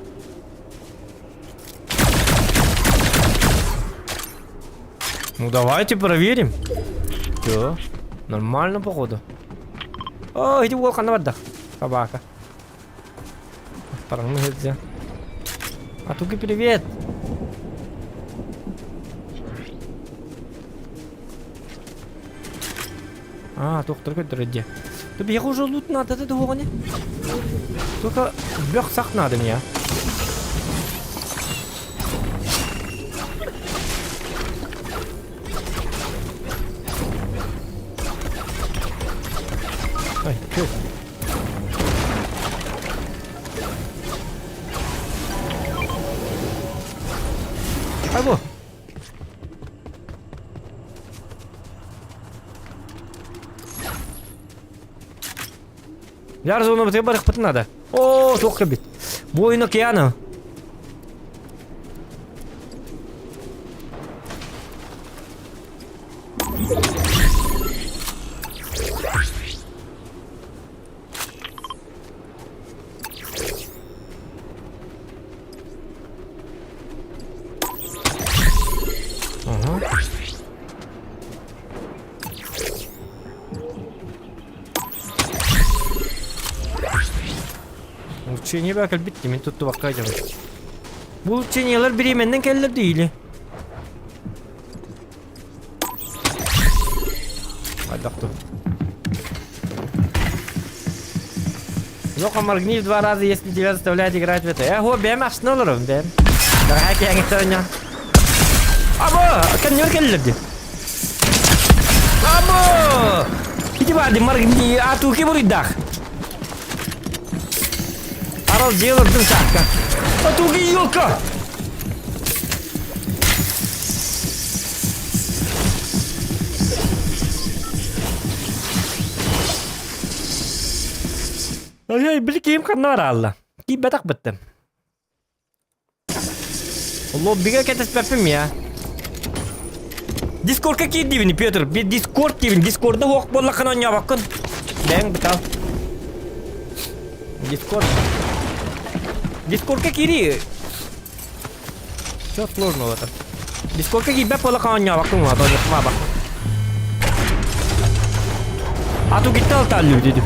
Ну давайте проверим. Все, нормально походу. О, иди волк на вода. Собака. Парануется. А туки привет. Только дороги. Тебе я уже лут надо это догони. Только бег сах надо мне. Ай, чё? Алло. Я разумно бітке барық бітін надо. О, тоққа бит. Бойын океаны. Учение бәкіл бітті, мен тұтты баққа айтамын. Бұл учениялар біременнен кәлілер дейлі. Айдақты. Жоқа моргни в 2 раза, если тебя заставляют играть в это. Го, бәм ашын олырым, бәм. Дарға кәңі тұрынен. Або! Кәннер кәлілер де. Або! Иди бады, моргни, атуки бұрыдақ. Арал делырдың шаққа. Атуги елка! Ай, білікейім қанна бар алла. batak bittim. Lobby'ga ketespepim ya. Discord'a girdivini Piotr. Bir Discord divin. Discord'da hoq bollaqan oynaya bakın. Ben bital. Discord'a giri. Çok sложно это. Discord'a girip bollaqan oynaya bakın. Oynayma bak. Atu gitti altalıyor dedim.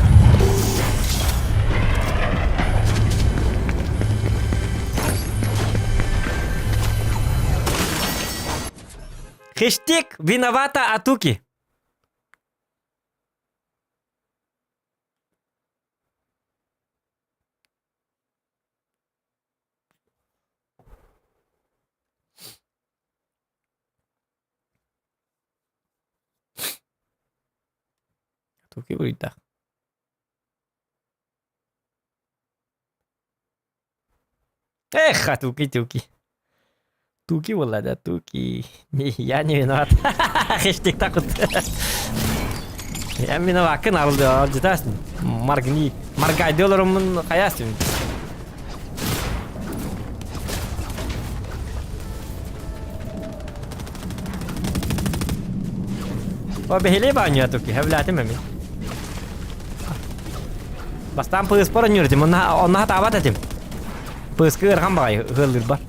Hashtag виновата Атуки. Атуки брита. Эх, Атуки. Туки была, да, Туки. Я не виноват. Хэштег так вот. Я виноват, кын алжытасың. Маргайдыларымын каясың. О, бехелей баню, Туки, хевлятым эми. Бастан пыс порын юрдим, онна табат этим. Пыс кыр хамбай, хылыр бар.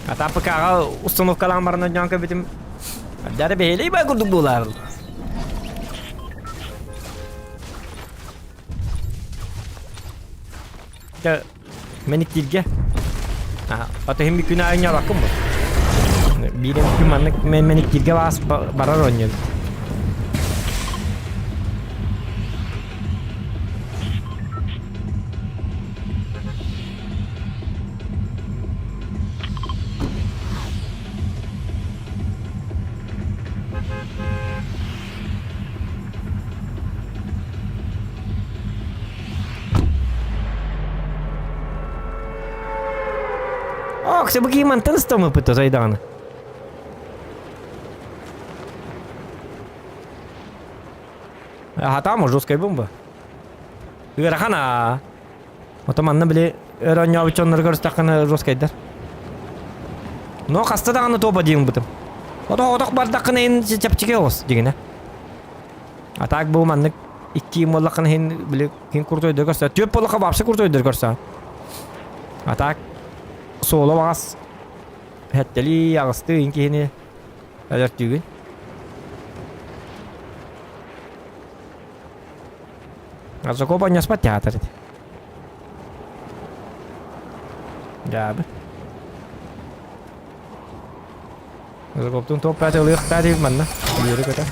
Ata pekara uстановкалар марна нянка битим. Дары бехелей бай курдук булар. Та меникtirge. Ata hem bir gün aynı rakım mı? Birim kümanlık meniktirge vas barar oynuyor. Ох, se bagi mantan stama puto sa idana. Hata mı жесткая бомба? Ирахана. Отаманна биле ранья учённар көрсөтөккөн жесткайдар. Но каста даганы тоба дейм бутум. Одок бардакын эн чапчиге ос дегене. Атак бу маннык 2 моллакын хен биле кин куртойдор көрсө. Төп болока бапсы куртойдор көрсө. Атак Solo bas. Hetteli yağıstı inkini. Alert düğün. Also kopan spać teatr. Gab. Also koptun top tadi lihat tadi mana? Yürü kata.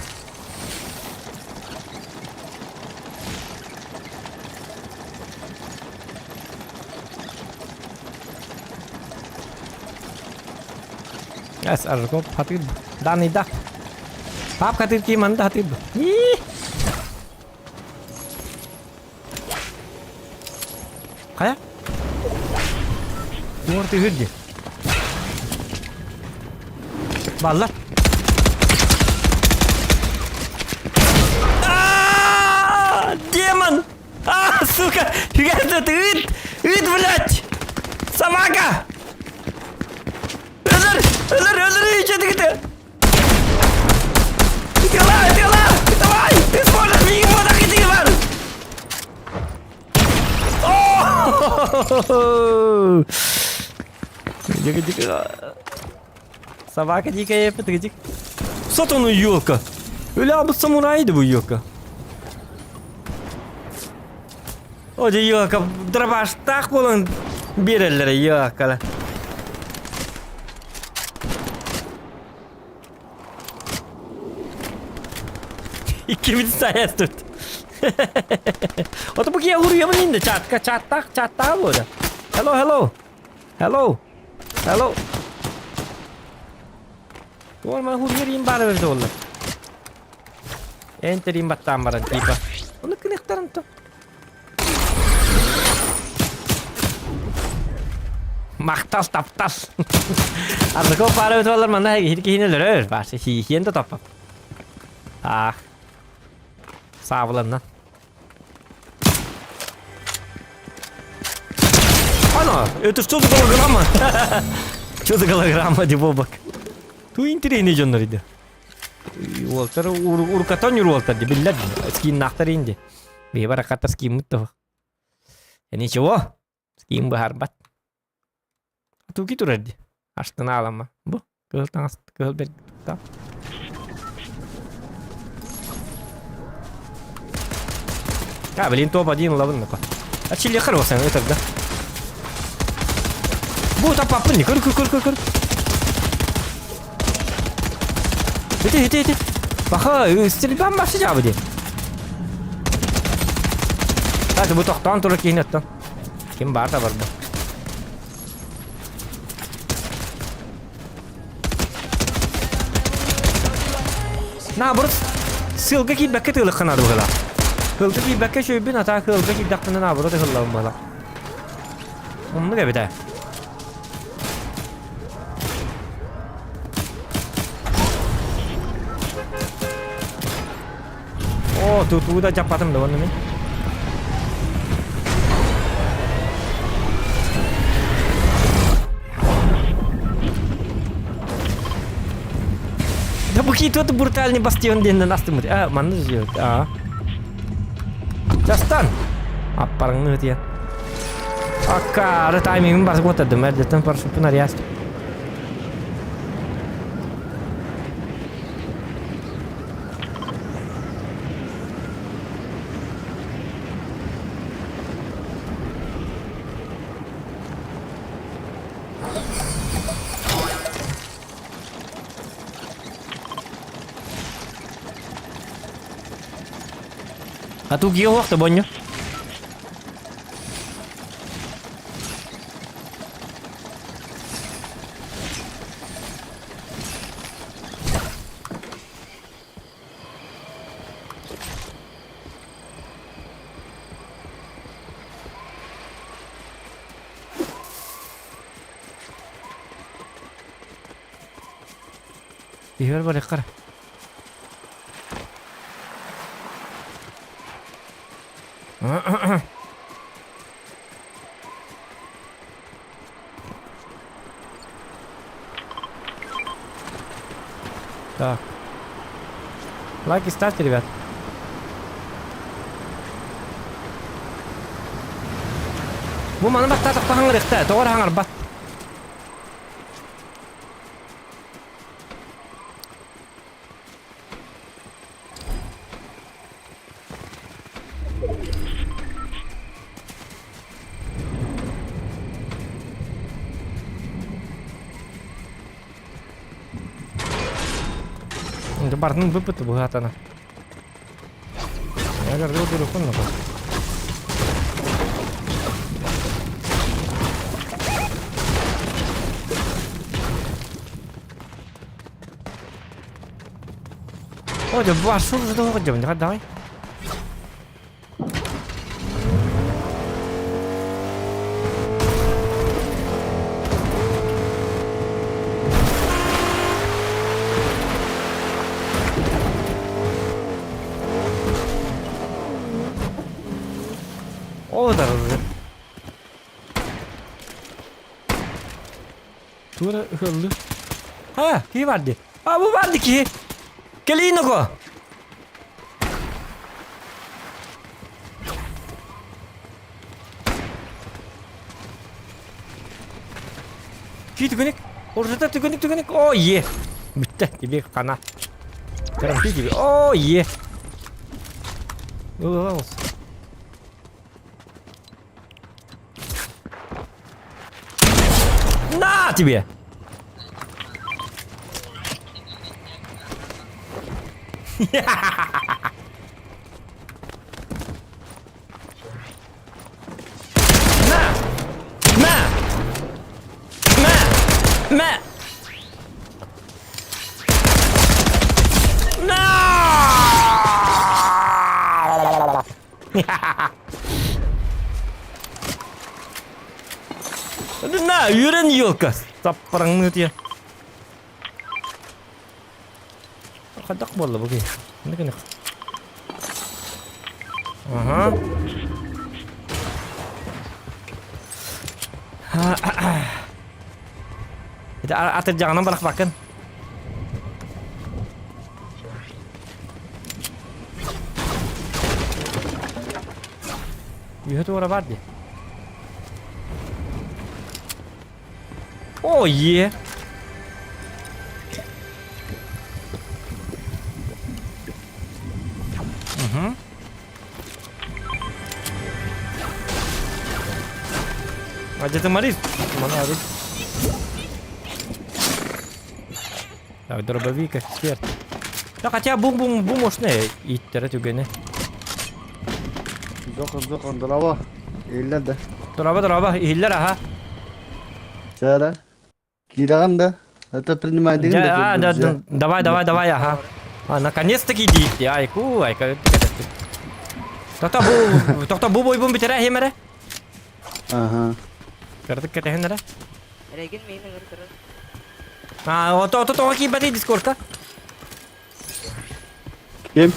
Yes, arko hatir dani da. Pap hatir ki man da hatir. Kaya? Morti hüddi. Ballar. Демон! Сука! Фига ты, Ид, блядь! Собака! Ölür, içeri gitti. Tıkala, давай! Ты сможешь, беги, вот так иди, var. Дико. Собака дикая, подгодик. Вот он, елка. Öyle bu samuraydı bu елка. O da елка, dırbaş tak bulun bir ellere елка. İkimiz sayes tut. O da bu ki vuruyor mu ninde çatta bu da. Hello. Doğru vuruyor yine bari verdi oğlum. Enter'in battan baran tipa. Onu kınıktarın to. Maktal taptal. Artık o para ötüyorlar bana hiç hineler varsa hiyen de tapap. Ah. Sağ olun lan. Ано, это что за голограмма? Что за голограмма, дебобок? Ту интересный жанр иди. Уолтер уркатон юролтер ди билlet. Скин нахтар инди. Бебара ката скин мутто. Ничего. Скин бахарбат. Ту киту редди. Аштана алама. Бу. Кылтаңас кылбер. Блин, топ-1 лавынныкы. Чили хороший, это да. Bu tak apa ni? Kır. Hadi. Bak, üstüne başa cevap de. Hadi bu toktan tur kinetten. Kim var da var bu? Na burası sılga ki bekle tığlık kanadı bu kadar. Hıldı ki bekle şöyle bir hata hıldı ki daktını na burası hıllavım bana. Onu da bir de. Oh, tuh udah cepatem doang ini. Да begitu tuh brutalnya bastion di nas tuh. Mana sih? Justin. Apa orang itu ya? Akka, ada timing pas gua tadi mer datang per supnarias. Atu gio waktu bonyo. Biar berekar. Так. Лайки ставьте, ребят. Bu mana bak tatak hangar ekte, doğru hangar bak. Barnum выпад богата на. Я говорю, телефон на. Ой, да башу уже долго идем, давай. O da hızlı. Tura hızlı. Ha, ki vardı. Bu vardı ki. Gelin o. Ki tükenik. Orada tükenik. Oh yeah. Bitti gibi kana. Garanti gibi. Oh yeah. Oh. На тебе! На! На, юрен елка. Таппарың өте. Қадақ болды бұл кей. Кені. Ага. Itu atur jangan balak bakın. Yuh tuh orang vardı. Oh yeah. Aja temaris. Mana ada? Так, дробовик, эксперт. Да хотя бум-бум мощный. И juga nih. Zok дрова. Ellerde. Дрова, ihiller aha. Cara. Kirakan да. Это принимай деньги. Давай, ага. Наконец-таки идите. Ай, как Тоқта бу бой бум битере хемере. Ага. Кырдык кетехенере. Реген мені көрдірі. Тоға кейін бәдей дискордқа. Kim?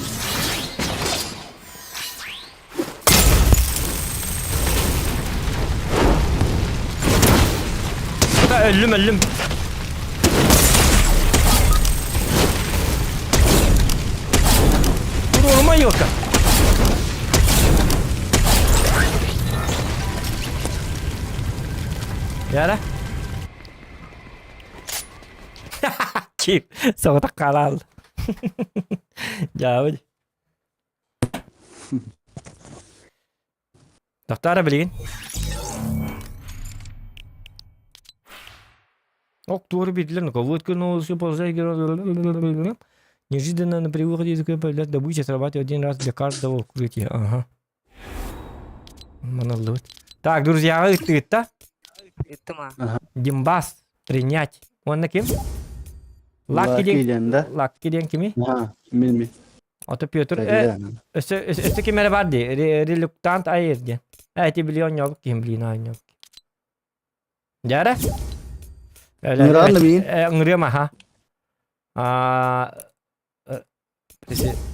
Ölüm. Bu orman yok. Yara. Kim? Soğukta kalal. Jauh. Dokter bilin. Doğru bildiler. Вот ну все ползает. Неожиданно при выходе из полет добычи срабатывает один раз для каждого укрытия. Ага. Монолит. Так, друзья, это Итма. Димбас принять. Он на кем? Lakiden de. Lucky kimi? Ha, min. Ото Петр. Tabii. Öste kimere vardı? Reluctant ayırdı. Evet, biliyorsun yok kim biliyor yok. Jara? Ngerian lebih. Ngerian mah ha.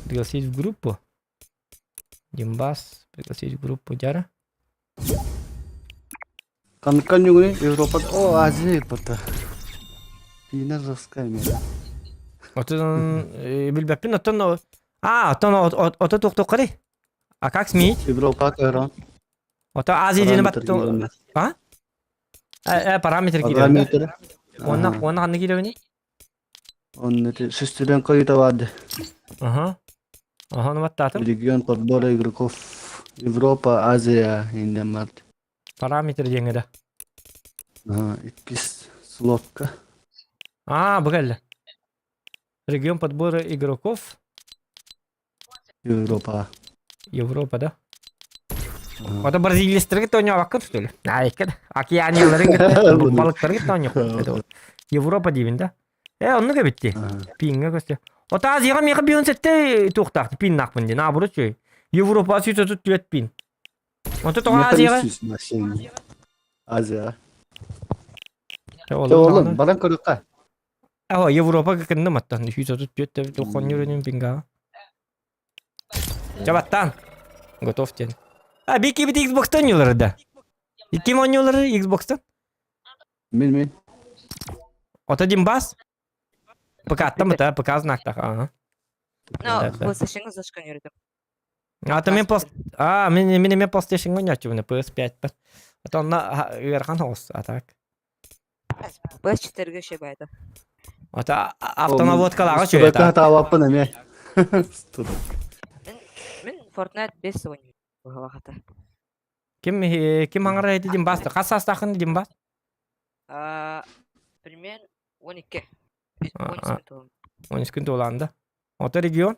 Privilege grupo. Dimbas, privilege grupo Jara. Kan juga nih Eropa. Oh, Aziz Eropa. Yine rızkı mera. Отон билбеппин отон ото токтокари. А как сметь? Европа көрөн. Ото Азияны баттон. А? Параметр кидеби. Параметр. Оны кандай кидеби? Onu süstüden koyuda vardı. Ага. Ага, ну баттатым. Регион подбора игроков. Европа, Азия, Индия, Параметр жеңеде. Ага, 2 слотка. Бгал. Регион подбора игроков. Европа. Европа, да? Ото бразилецтерге тоня баккан, что ли? Айкад. Океанияларын балыктарга тоня. Европа дейбин да? Онну кебитти. Пинге көстө. Ото Азияга мега бионсетте туктакты пин накмын де. Набуру чөй. Европа сүйсө тут түбөт пин. Ото тога Азияга. Азия. Oğlum, Oğlum, bana körükka. Европа кекенде маттан. Сүйсө тут түбөт токон жүрөнүн пинга. Жабаттан. Готов тен. Бики бит Xbox'tan oynuyorlar da. Kim oynuyorlar Xbox'tan? Min. Ото Димбас? ПК-та мыта, ПК знактах, ага. Ну, Да. PlayStation'ı зашкан yürüdüm. Ото мен мен PlayStation ойнатчу буну PS5. Ото онна верхан хос, а так. PS4'ге şey baydı. Ото автонаводкаларга Sürekli чөйта. hata yapın eme. Мен Fortnite 5 oynuyorum bu vakıta. Kim hangara etti Dimbas'ta? Kaç sastakın Dimbas? Пример 12. 13 13 doğum. 13 gün dolanda. Ото регион?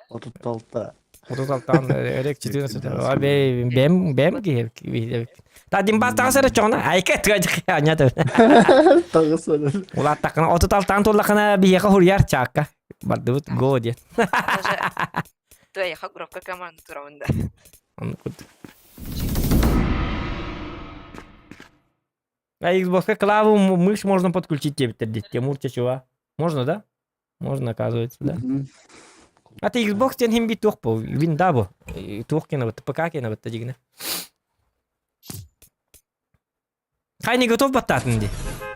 36'da. 36'dan örek çiziyorsun. Abi ben ki. Ta Dimbas ta sere çona. Ayket gajık ya nyata. Tağız olur. Ular takına 36'dan tolakına bir yaka huriyar çaka. Badut go diye. Твоя игровка команда раунда. Xbox'ка клаву мышь можно подключить тебе, Тимур, чего? Можно, да? Можно, оказывается, да? А ты Xbox тен хим бит тухпо, виндабо. Тухкина вот ПК кина вот тадигна. Kayni готов баттатын ди.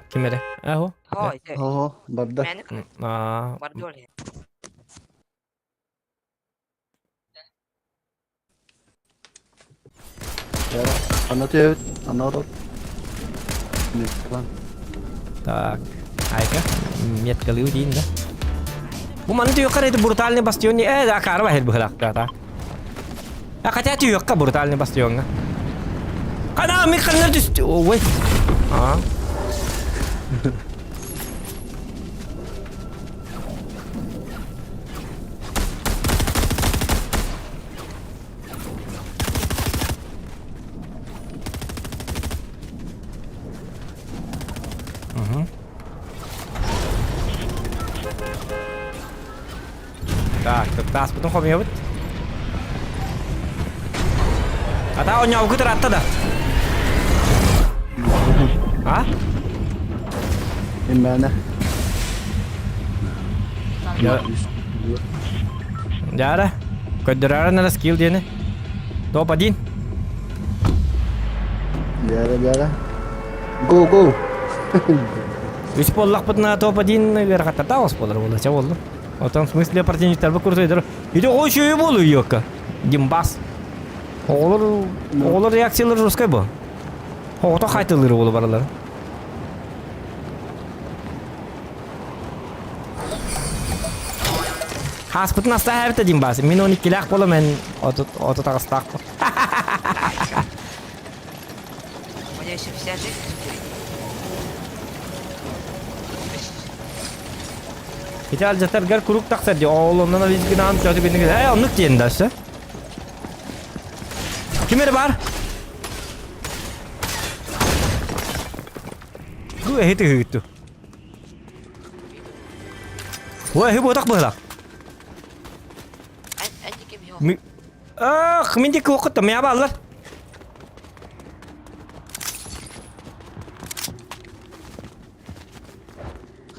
Кимере? Ахо. Хой, те. Ого, барда. Меник А, бар доли. Yara. Anlatıyor evet. Anlatıyor. Ne falan. так. Айка. Метка лиудин да. Bu mana tuh kan itu brutalnya bastionnya akar wahid behlak kata. Kata tuh yok brutalnya bastionnya. Kana amik kan nerede? Oh wait. Ah. Так, tas потом хобби вот. Kata on nyawa gue terata dah. Hah? Gimana? Ya. Ya dah. Kedengaran ada skill dia nih. Tuh apa Jin? Yara. Go go. Üç pollak putna tuh apa Jin biar kata tahu spoiler bola coba lo. Otan в смысле партнерство kursu itu o şey buluyor ka. Dimbas. Olur reaksiyaları ruskay bu. Oto kaytılır bolu baralar. Has putna sta her de dimbas. Min 12 lak bolu men oto tagastak. У меня еще вся жизнь впереди. Hiç alcatar gar kuruk taksa diyor. Oğlundan da biz günahım kötü birini gidiyor. Onluk diyelim de işte. Kimleri var? Gue itu. Wah, hebat tak boleh. Anjing kim yo. Minti ku ketemu ya Allah.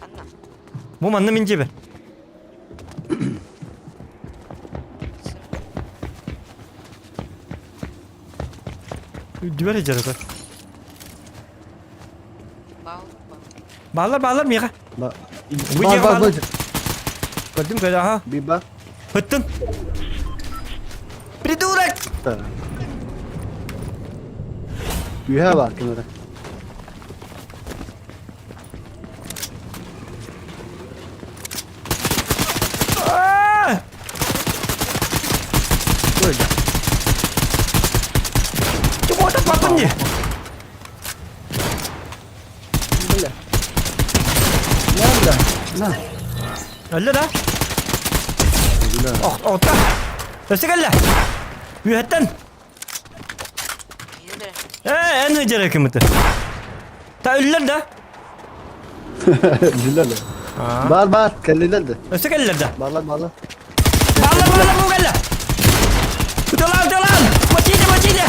Kanna. Bu mana minci be? Diğer aja kan. Bau. Bağlar mı ya? Bak. Bıcak Bak. Gördüm kaya ha. Bir bak. Hıttın. Придурок! Tamam. Yuha bak kenara. Böyle. Coba tak apa nih? Böyle. Nerede? Nah. Öyle dah. Güzel. Oh, tak. Terus lah. Hıttın. Yine de. En hıcır hükümeti. Ta öller da. Güzel. Bağır. Kelliler de. Terus da. Bağır. Bağlar bu gel. Ulan. Macide.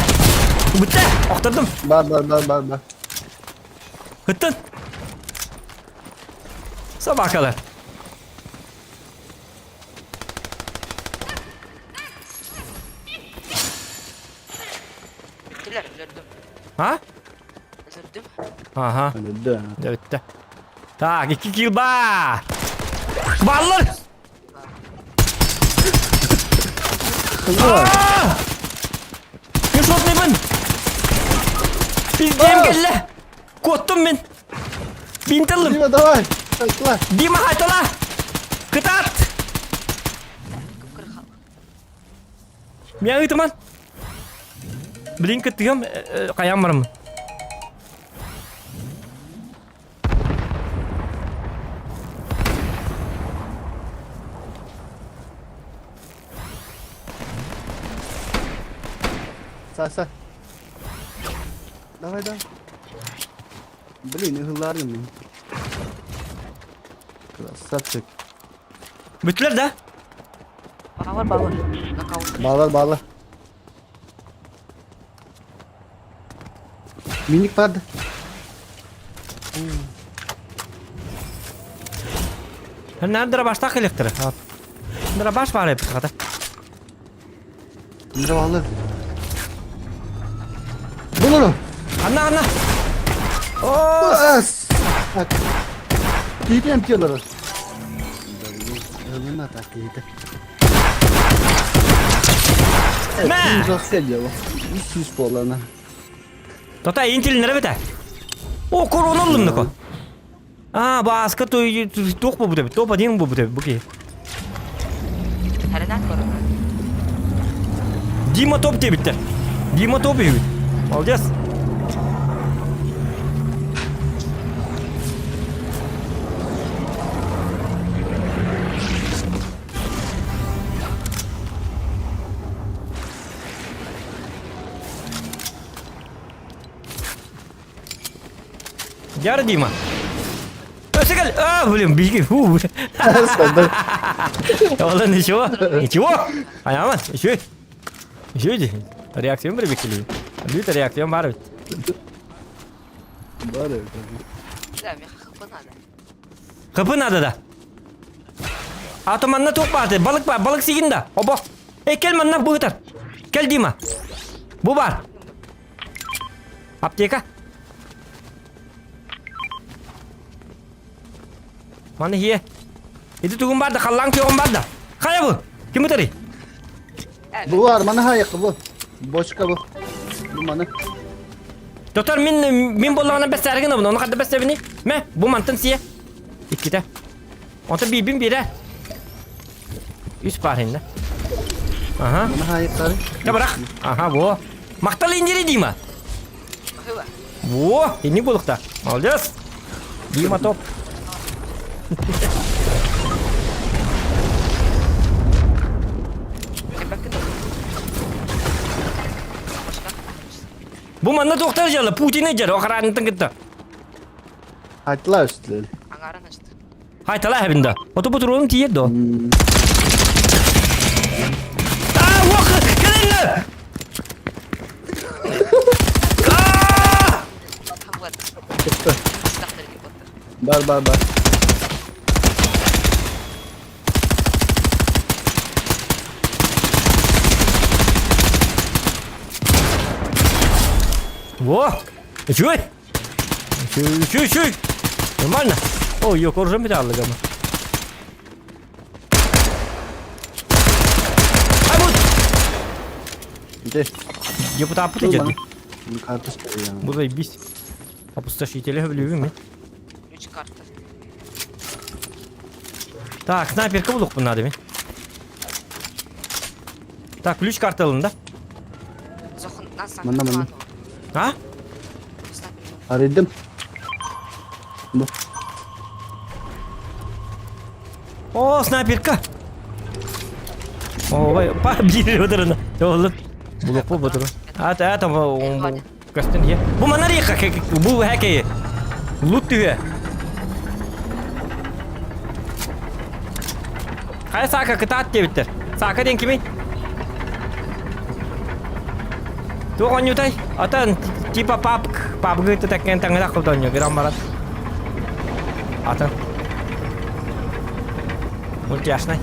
Bitti. Aktırdım. Bağır. Hıttın. Sabah kadar. Bittiler öldürdüm. Ha? Öldürdüm. Aha. Öldü. Bitti. Tak 2 kill var. Ballar. Kızı var. Ne şot ne ben? Pizdim gelle. Korktum ben. Bintalım. Dima давай. Takla. Dima haytola. Ketat. Ya teman. Bling ketiam kayam var mı? Sağ. Давай. Блин, hırlarım ben. Красавчик. Bütler de. Bağır. Kakao. Bağlar. Minik vardı. Nerede başta elektrik? Nerede baş var hep kata. Nerede bağlar? Bunu. Anna. Oo. As! Bak. Gideyim diyorlar. Ölüm atak yedi. Ne? Evet, uzak geliyor bu. 300 bolana. Tota intil nere bete? O korona oğlum ko. Aa baska tok bu tabi. Topa değil mi bu tabi bu ki? Hereden korona. Dima top diye bitti. Dima top yiyor. Alacağız. Yarı Dima. Sekali. Блин, беги. Ладно, ничего. Ничего. Aman. Еще. Еще иди. Reaksiyon bir bekliyor. Bir de reaksiyon var. Var ya. Güzel bir kapın hadi. Kapı nerede da? Atomanla top vardı. Balık var. Balık siginde. Obo. Gel manna bu kadar. Gel Dima. Bu var. Apteka. Mana hiye? Itu tunggu barda kallang ki barda. Kaya bu. Kim tadi? Bu var mana hayık bu. Boşka bu. Bu mana. Doktor min bollağına beslergin onu kadar besle Me bu mantın siye. İkide. Onda bin bire. Üst parinde. Aha. Mana hayıkları. Ya bırak. Aha bu. Maktalı indiri Dima. Bakıyor bak. Bu. Ini bulukta. Alacağız. Dima top. Bakın da. Bu mana doktor jala Putin'e jala o karan tengkita. Haçlar üstleri. Angaran açtı. Hay talah hebinda. Oto bu turun tiye do. Ah, wak, kelin. Tam var. Silahları gibi batır. Bar. Во! Чуй! Чуй! Нормально? О, ее кожа металла гамма. Ай, вот! Gide. Я пытаюсь Dur bana. путать. Bunu kartış ya. Bu заебись. Опустошители влюбим. 3 kartı. Так, снайперка bulduk bunlar demin. Так, ключ карты alındı. Zohun nasıl? Mana. Ha? Aradım. Bu. O снайперка. О, vay, bir ödürünü. Oğlum. Buluk bu budur. Ata bu kastin ya. Bu mana rika bu hake. Loot diyor. Hay saka kıtat diye bitir. Saka den kimi? Tu on yutai. Atan tipa pap gitu tak yang tengah aku tanya geram barat. Atan. Мультяшный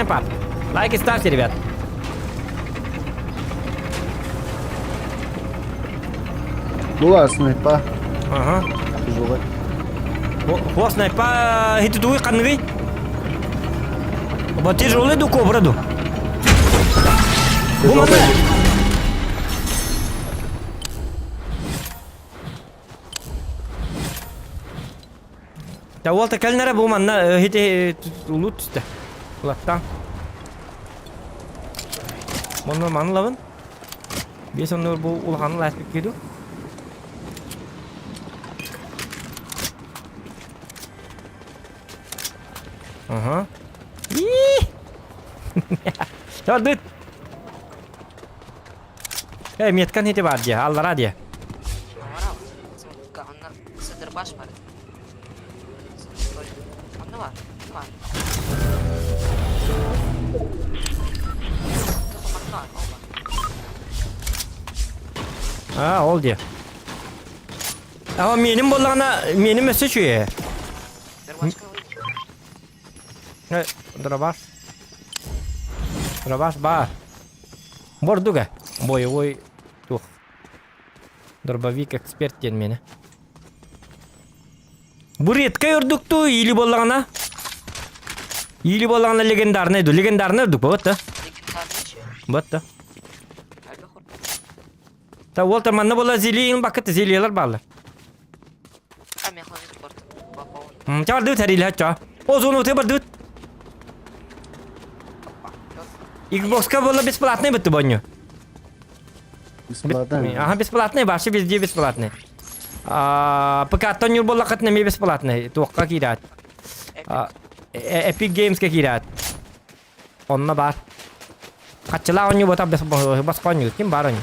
пап. Лайки ставьте, ребят. Bu var sniper. Ага. Tecrübe. Во снайпа хит дуй канги. Вот тяжелый ду кобраду. Bu mana? Ya Walter kelnere bu mana hit loot işte. Ulattan. Mana lawan? Biasa nur bu ulhan lastik gitu. Aha. Ih. Coba duit. Metkan hiti var dia, Allah dia. Var abi. Kanla sığdırbaş var. Onda var. Var. Dokunmak var. O var. Ha, ol dia. Ama menim bolana menim mesaj şu ya. Bir başka var. Ne, Drabas ba. Borduga. Boy tuh. Дробовик эксперт ден мені. Бұл редка үрдікту, или болағына? Или болағына легендарны еді. Легендарны үрдік, бұл өтті. Легендарный че? Бұтты. Әлбе хор. Та ол таманны бола зелейін бақытты зелейлер бағылар. Мен хлам спорт. Папа. Чавар дөт әрейлі әтча. О, зону өте бар дөт. Xbox'ка бола бесплатный бітті боню. Бесплатно. Ага, бесплатный, вообще везде бесплатный. ПК-то не было как нами бесплатный. Только кидать. Epic Games как кидать. Он на бар. Качала он не вот без коню. Кем бар он?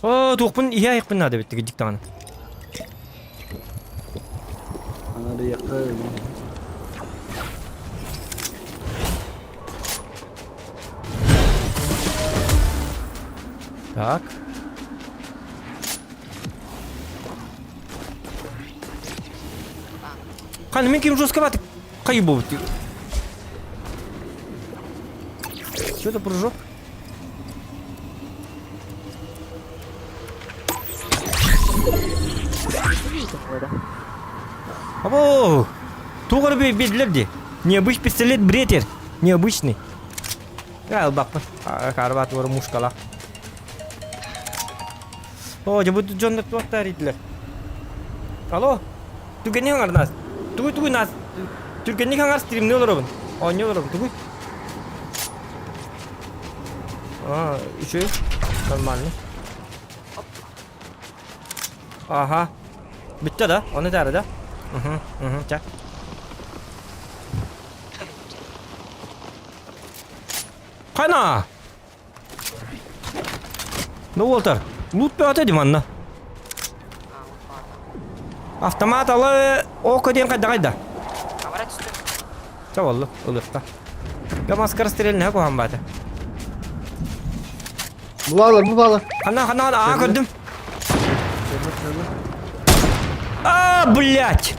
О, тухпун iya yakpun надо бит диктаны. Ana da yakar. Так. Хан, мен кем жестковато кайбу. Что это прыжок? Або! Тугар бедлерди. Необычный пистолет бретер. Необычный. Бак. Карбат var мушкала. О, жабы жонда туактар итлер. Алло. Тугени хаңар нас. Тугуй нас. Тугени хаңар стримне олорбун. Оне олорбун. Тугуй. Еще нормально. Ага. Bitti da. Onu da arada. Çak. Kana. Ne oldu? Loot bir atayım anna. Автомат алы о каден кайда. Камера түсті. Çavallı ılıkta. Ya maskara stirelini koyam bade. Bu bağlar. Хана, gördüm. Блять!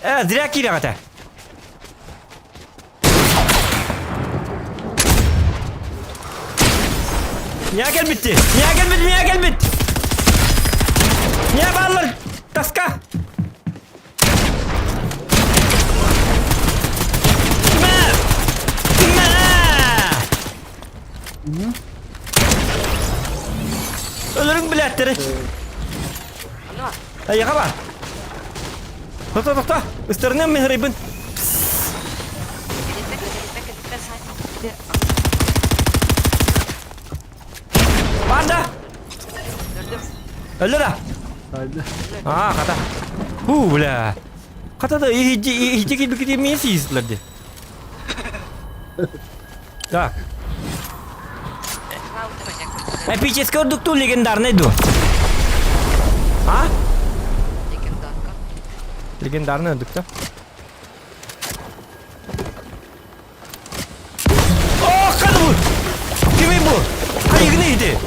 Зря кирагата. Niye gelmedi? Niye bağırlar? Taska! Ölürün biletleri. Anı var. Ayağa bak. Tokta. Üstlerine mi hırıbın? Bekle sen. Var da. Gördüm. Ölür ha. Haydi. Kata. Bula. Kata da hiç gibi gidemeyiz izlerdi. Так. Эпический дукту легендарный ду. А? Легендарка. Легендарный дукта. О, каду! Ким bu? Hayır neydi?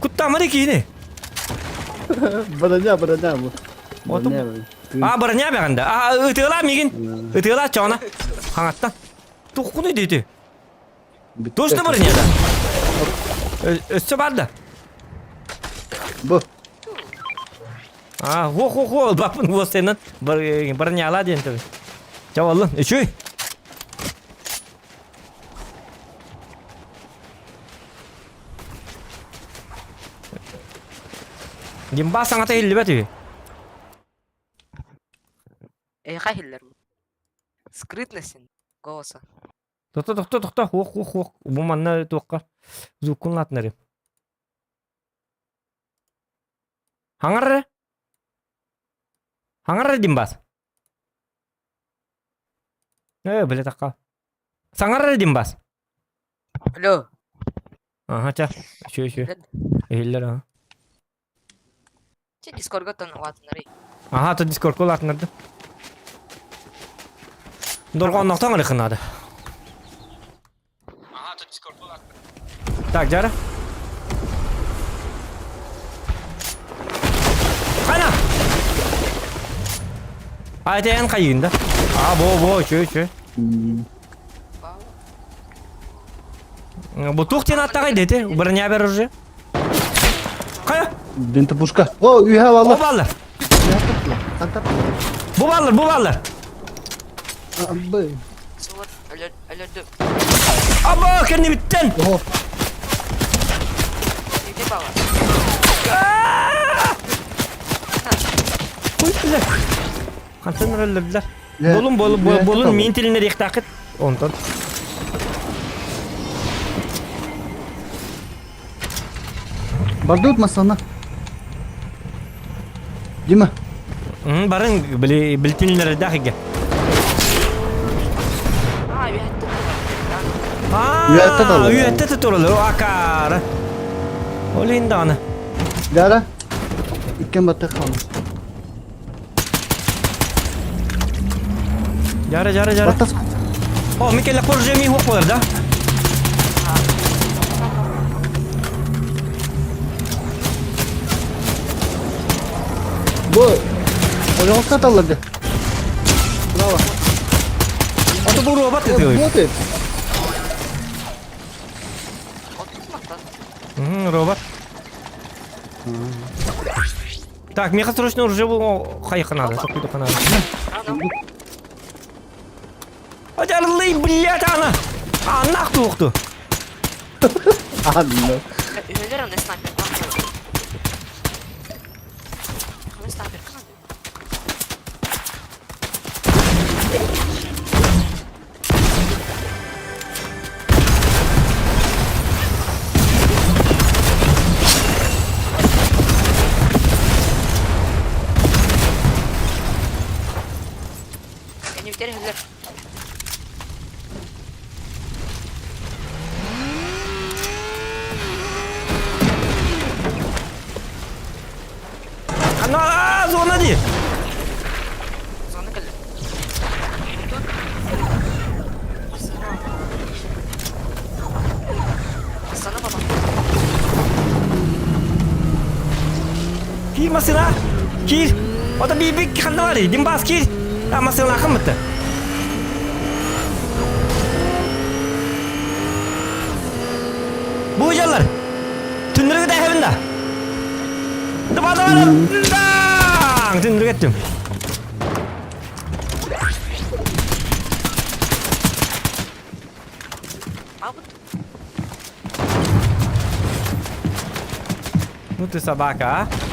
Kutlamadı ki yine. Baranya bu. Oğlum. Baranya. Baranya beganda. Itığla migin. Itığla çona. Hangattan. Tuğunu dedi. Dostu baranya da. Üstü var da. Bu. Ho. Bakın bu senin baranyala diyen tabi. Çavallı. Şu. Dimba sangat hilli beti. Хахиллер. Скрытность голоса. Тохта. Хох. Bu manna toqqa. Zukun latnari. Hangar dimbas. Bele takka. Sangar dimbas. Алло. Aha ça. Şu. Hiller ha. Че дискордга тон латнары. Aha to Discord ko latnardı. Dorgonnoqtan ırıqınadı. Aha to Discord ko latnardı. Так, Jara. Ana! Ayten kayında. Bu şu. Bu tuhtin attaqay dedi. Birine verir уже. Kaya? Dente pушка. О, you have O Allah. ballar. Kantar. Bu ballar. Abi. Sıvır. Öldürdüm. Aba kendi bitten. Oh. Yedi baba. Koydular. Kantan öldürdüler. Ya, Bolun ya, bolun tamam. min tiline dik takit. Ondan. Barda ötmezsen lan. Değil mi? Barın biltinlere dakiga. Aa bir hatta. Ha, da var. uyette tuturulu o akar. Olin dana. Gara. İkken batta kalmış. Jara. Battas. Oh, Mikkel korje mi hok da. Bu. O yol katallardı. Bravo. Atı bu robot Bu ediyor. et. Robot. Так, мне срочно уже хайха надо. Такую надо. Аджарлый, блядь, она! Нах тухту. Anne. Ölürüm de sniper. Kime sniper kan diyor. Beni biter ölür. Она зона ди. Sonra gelir. Sana baba. Kir masına. Kir. O da bir kandı var ya. Dimbas kir. Ha masına akım bitti. Bu hocalar. Tündürü de evinde. Dıbadım. Tündürü gittim. Abi Ну ты собака, а?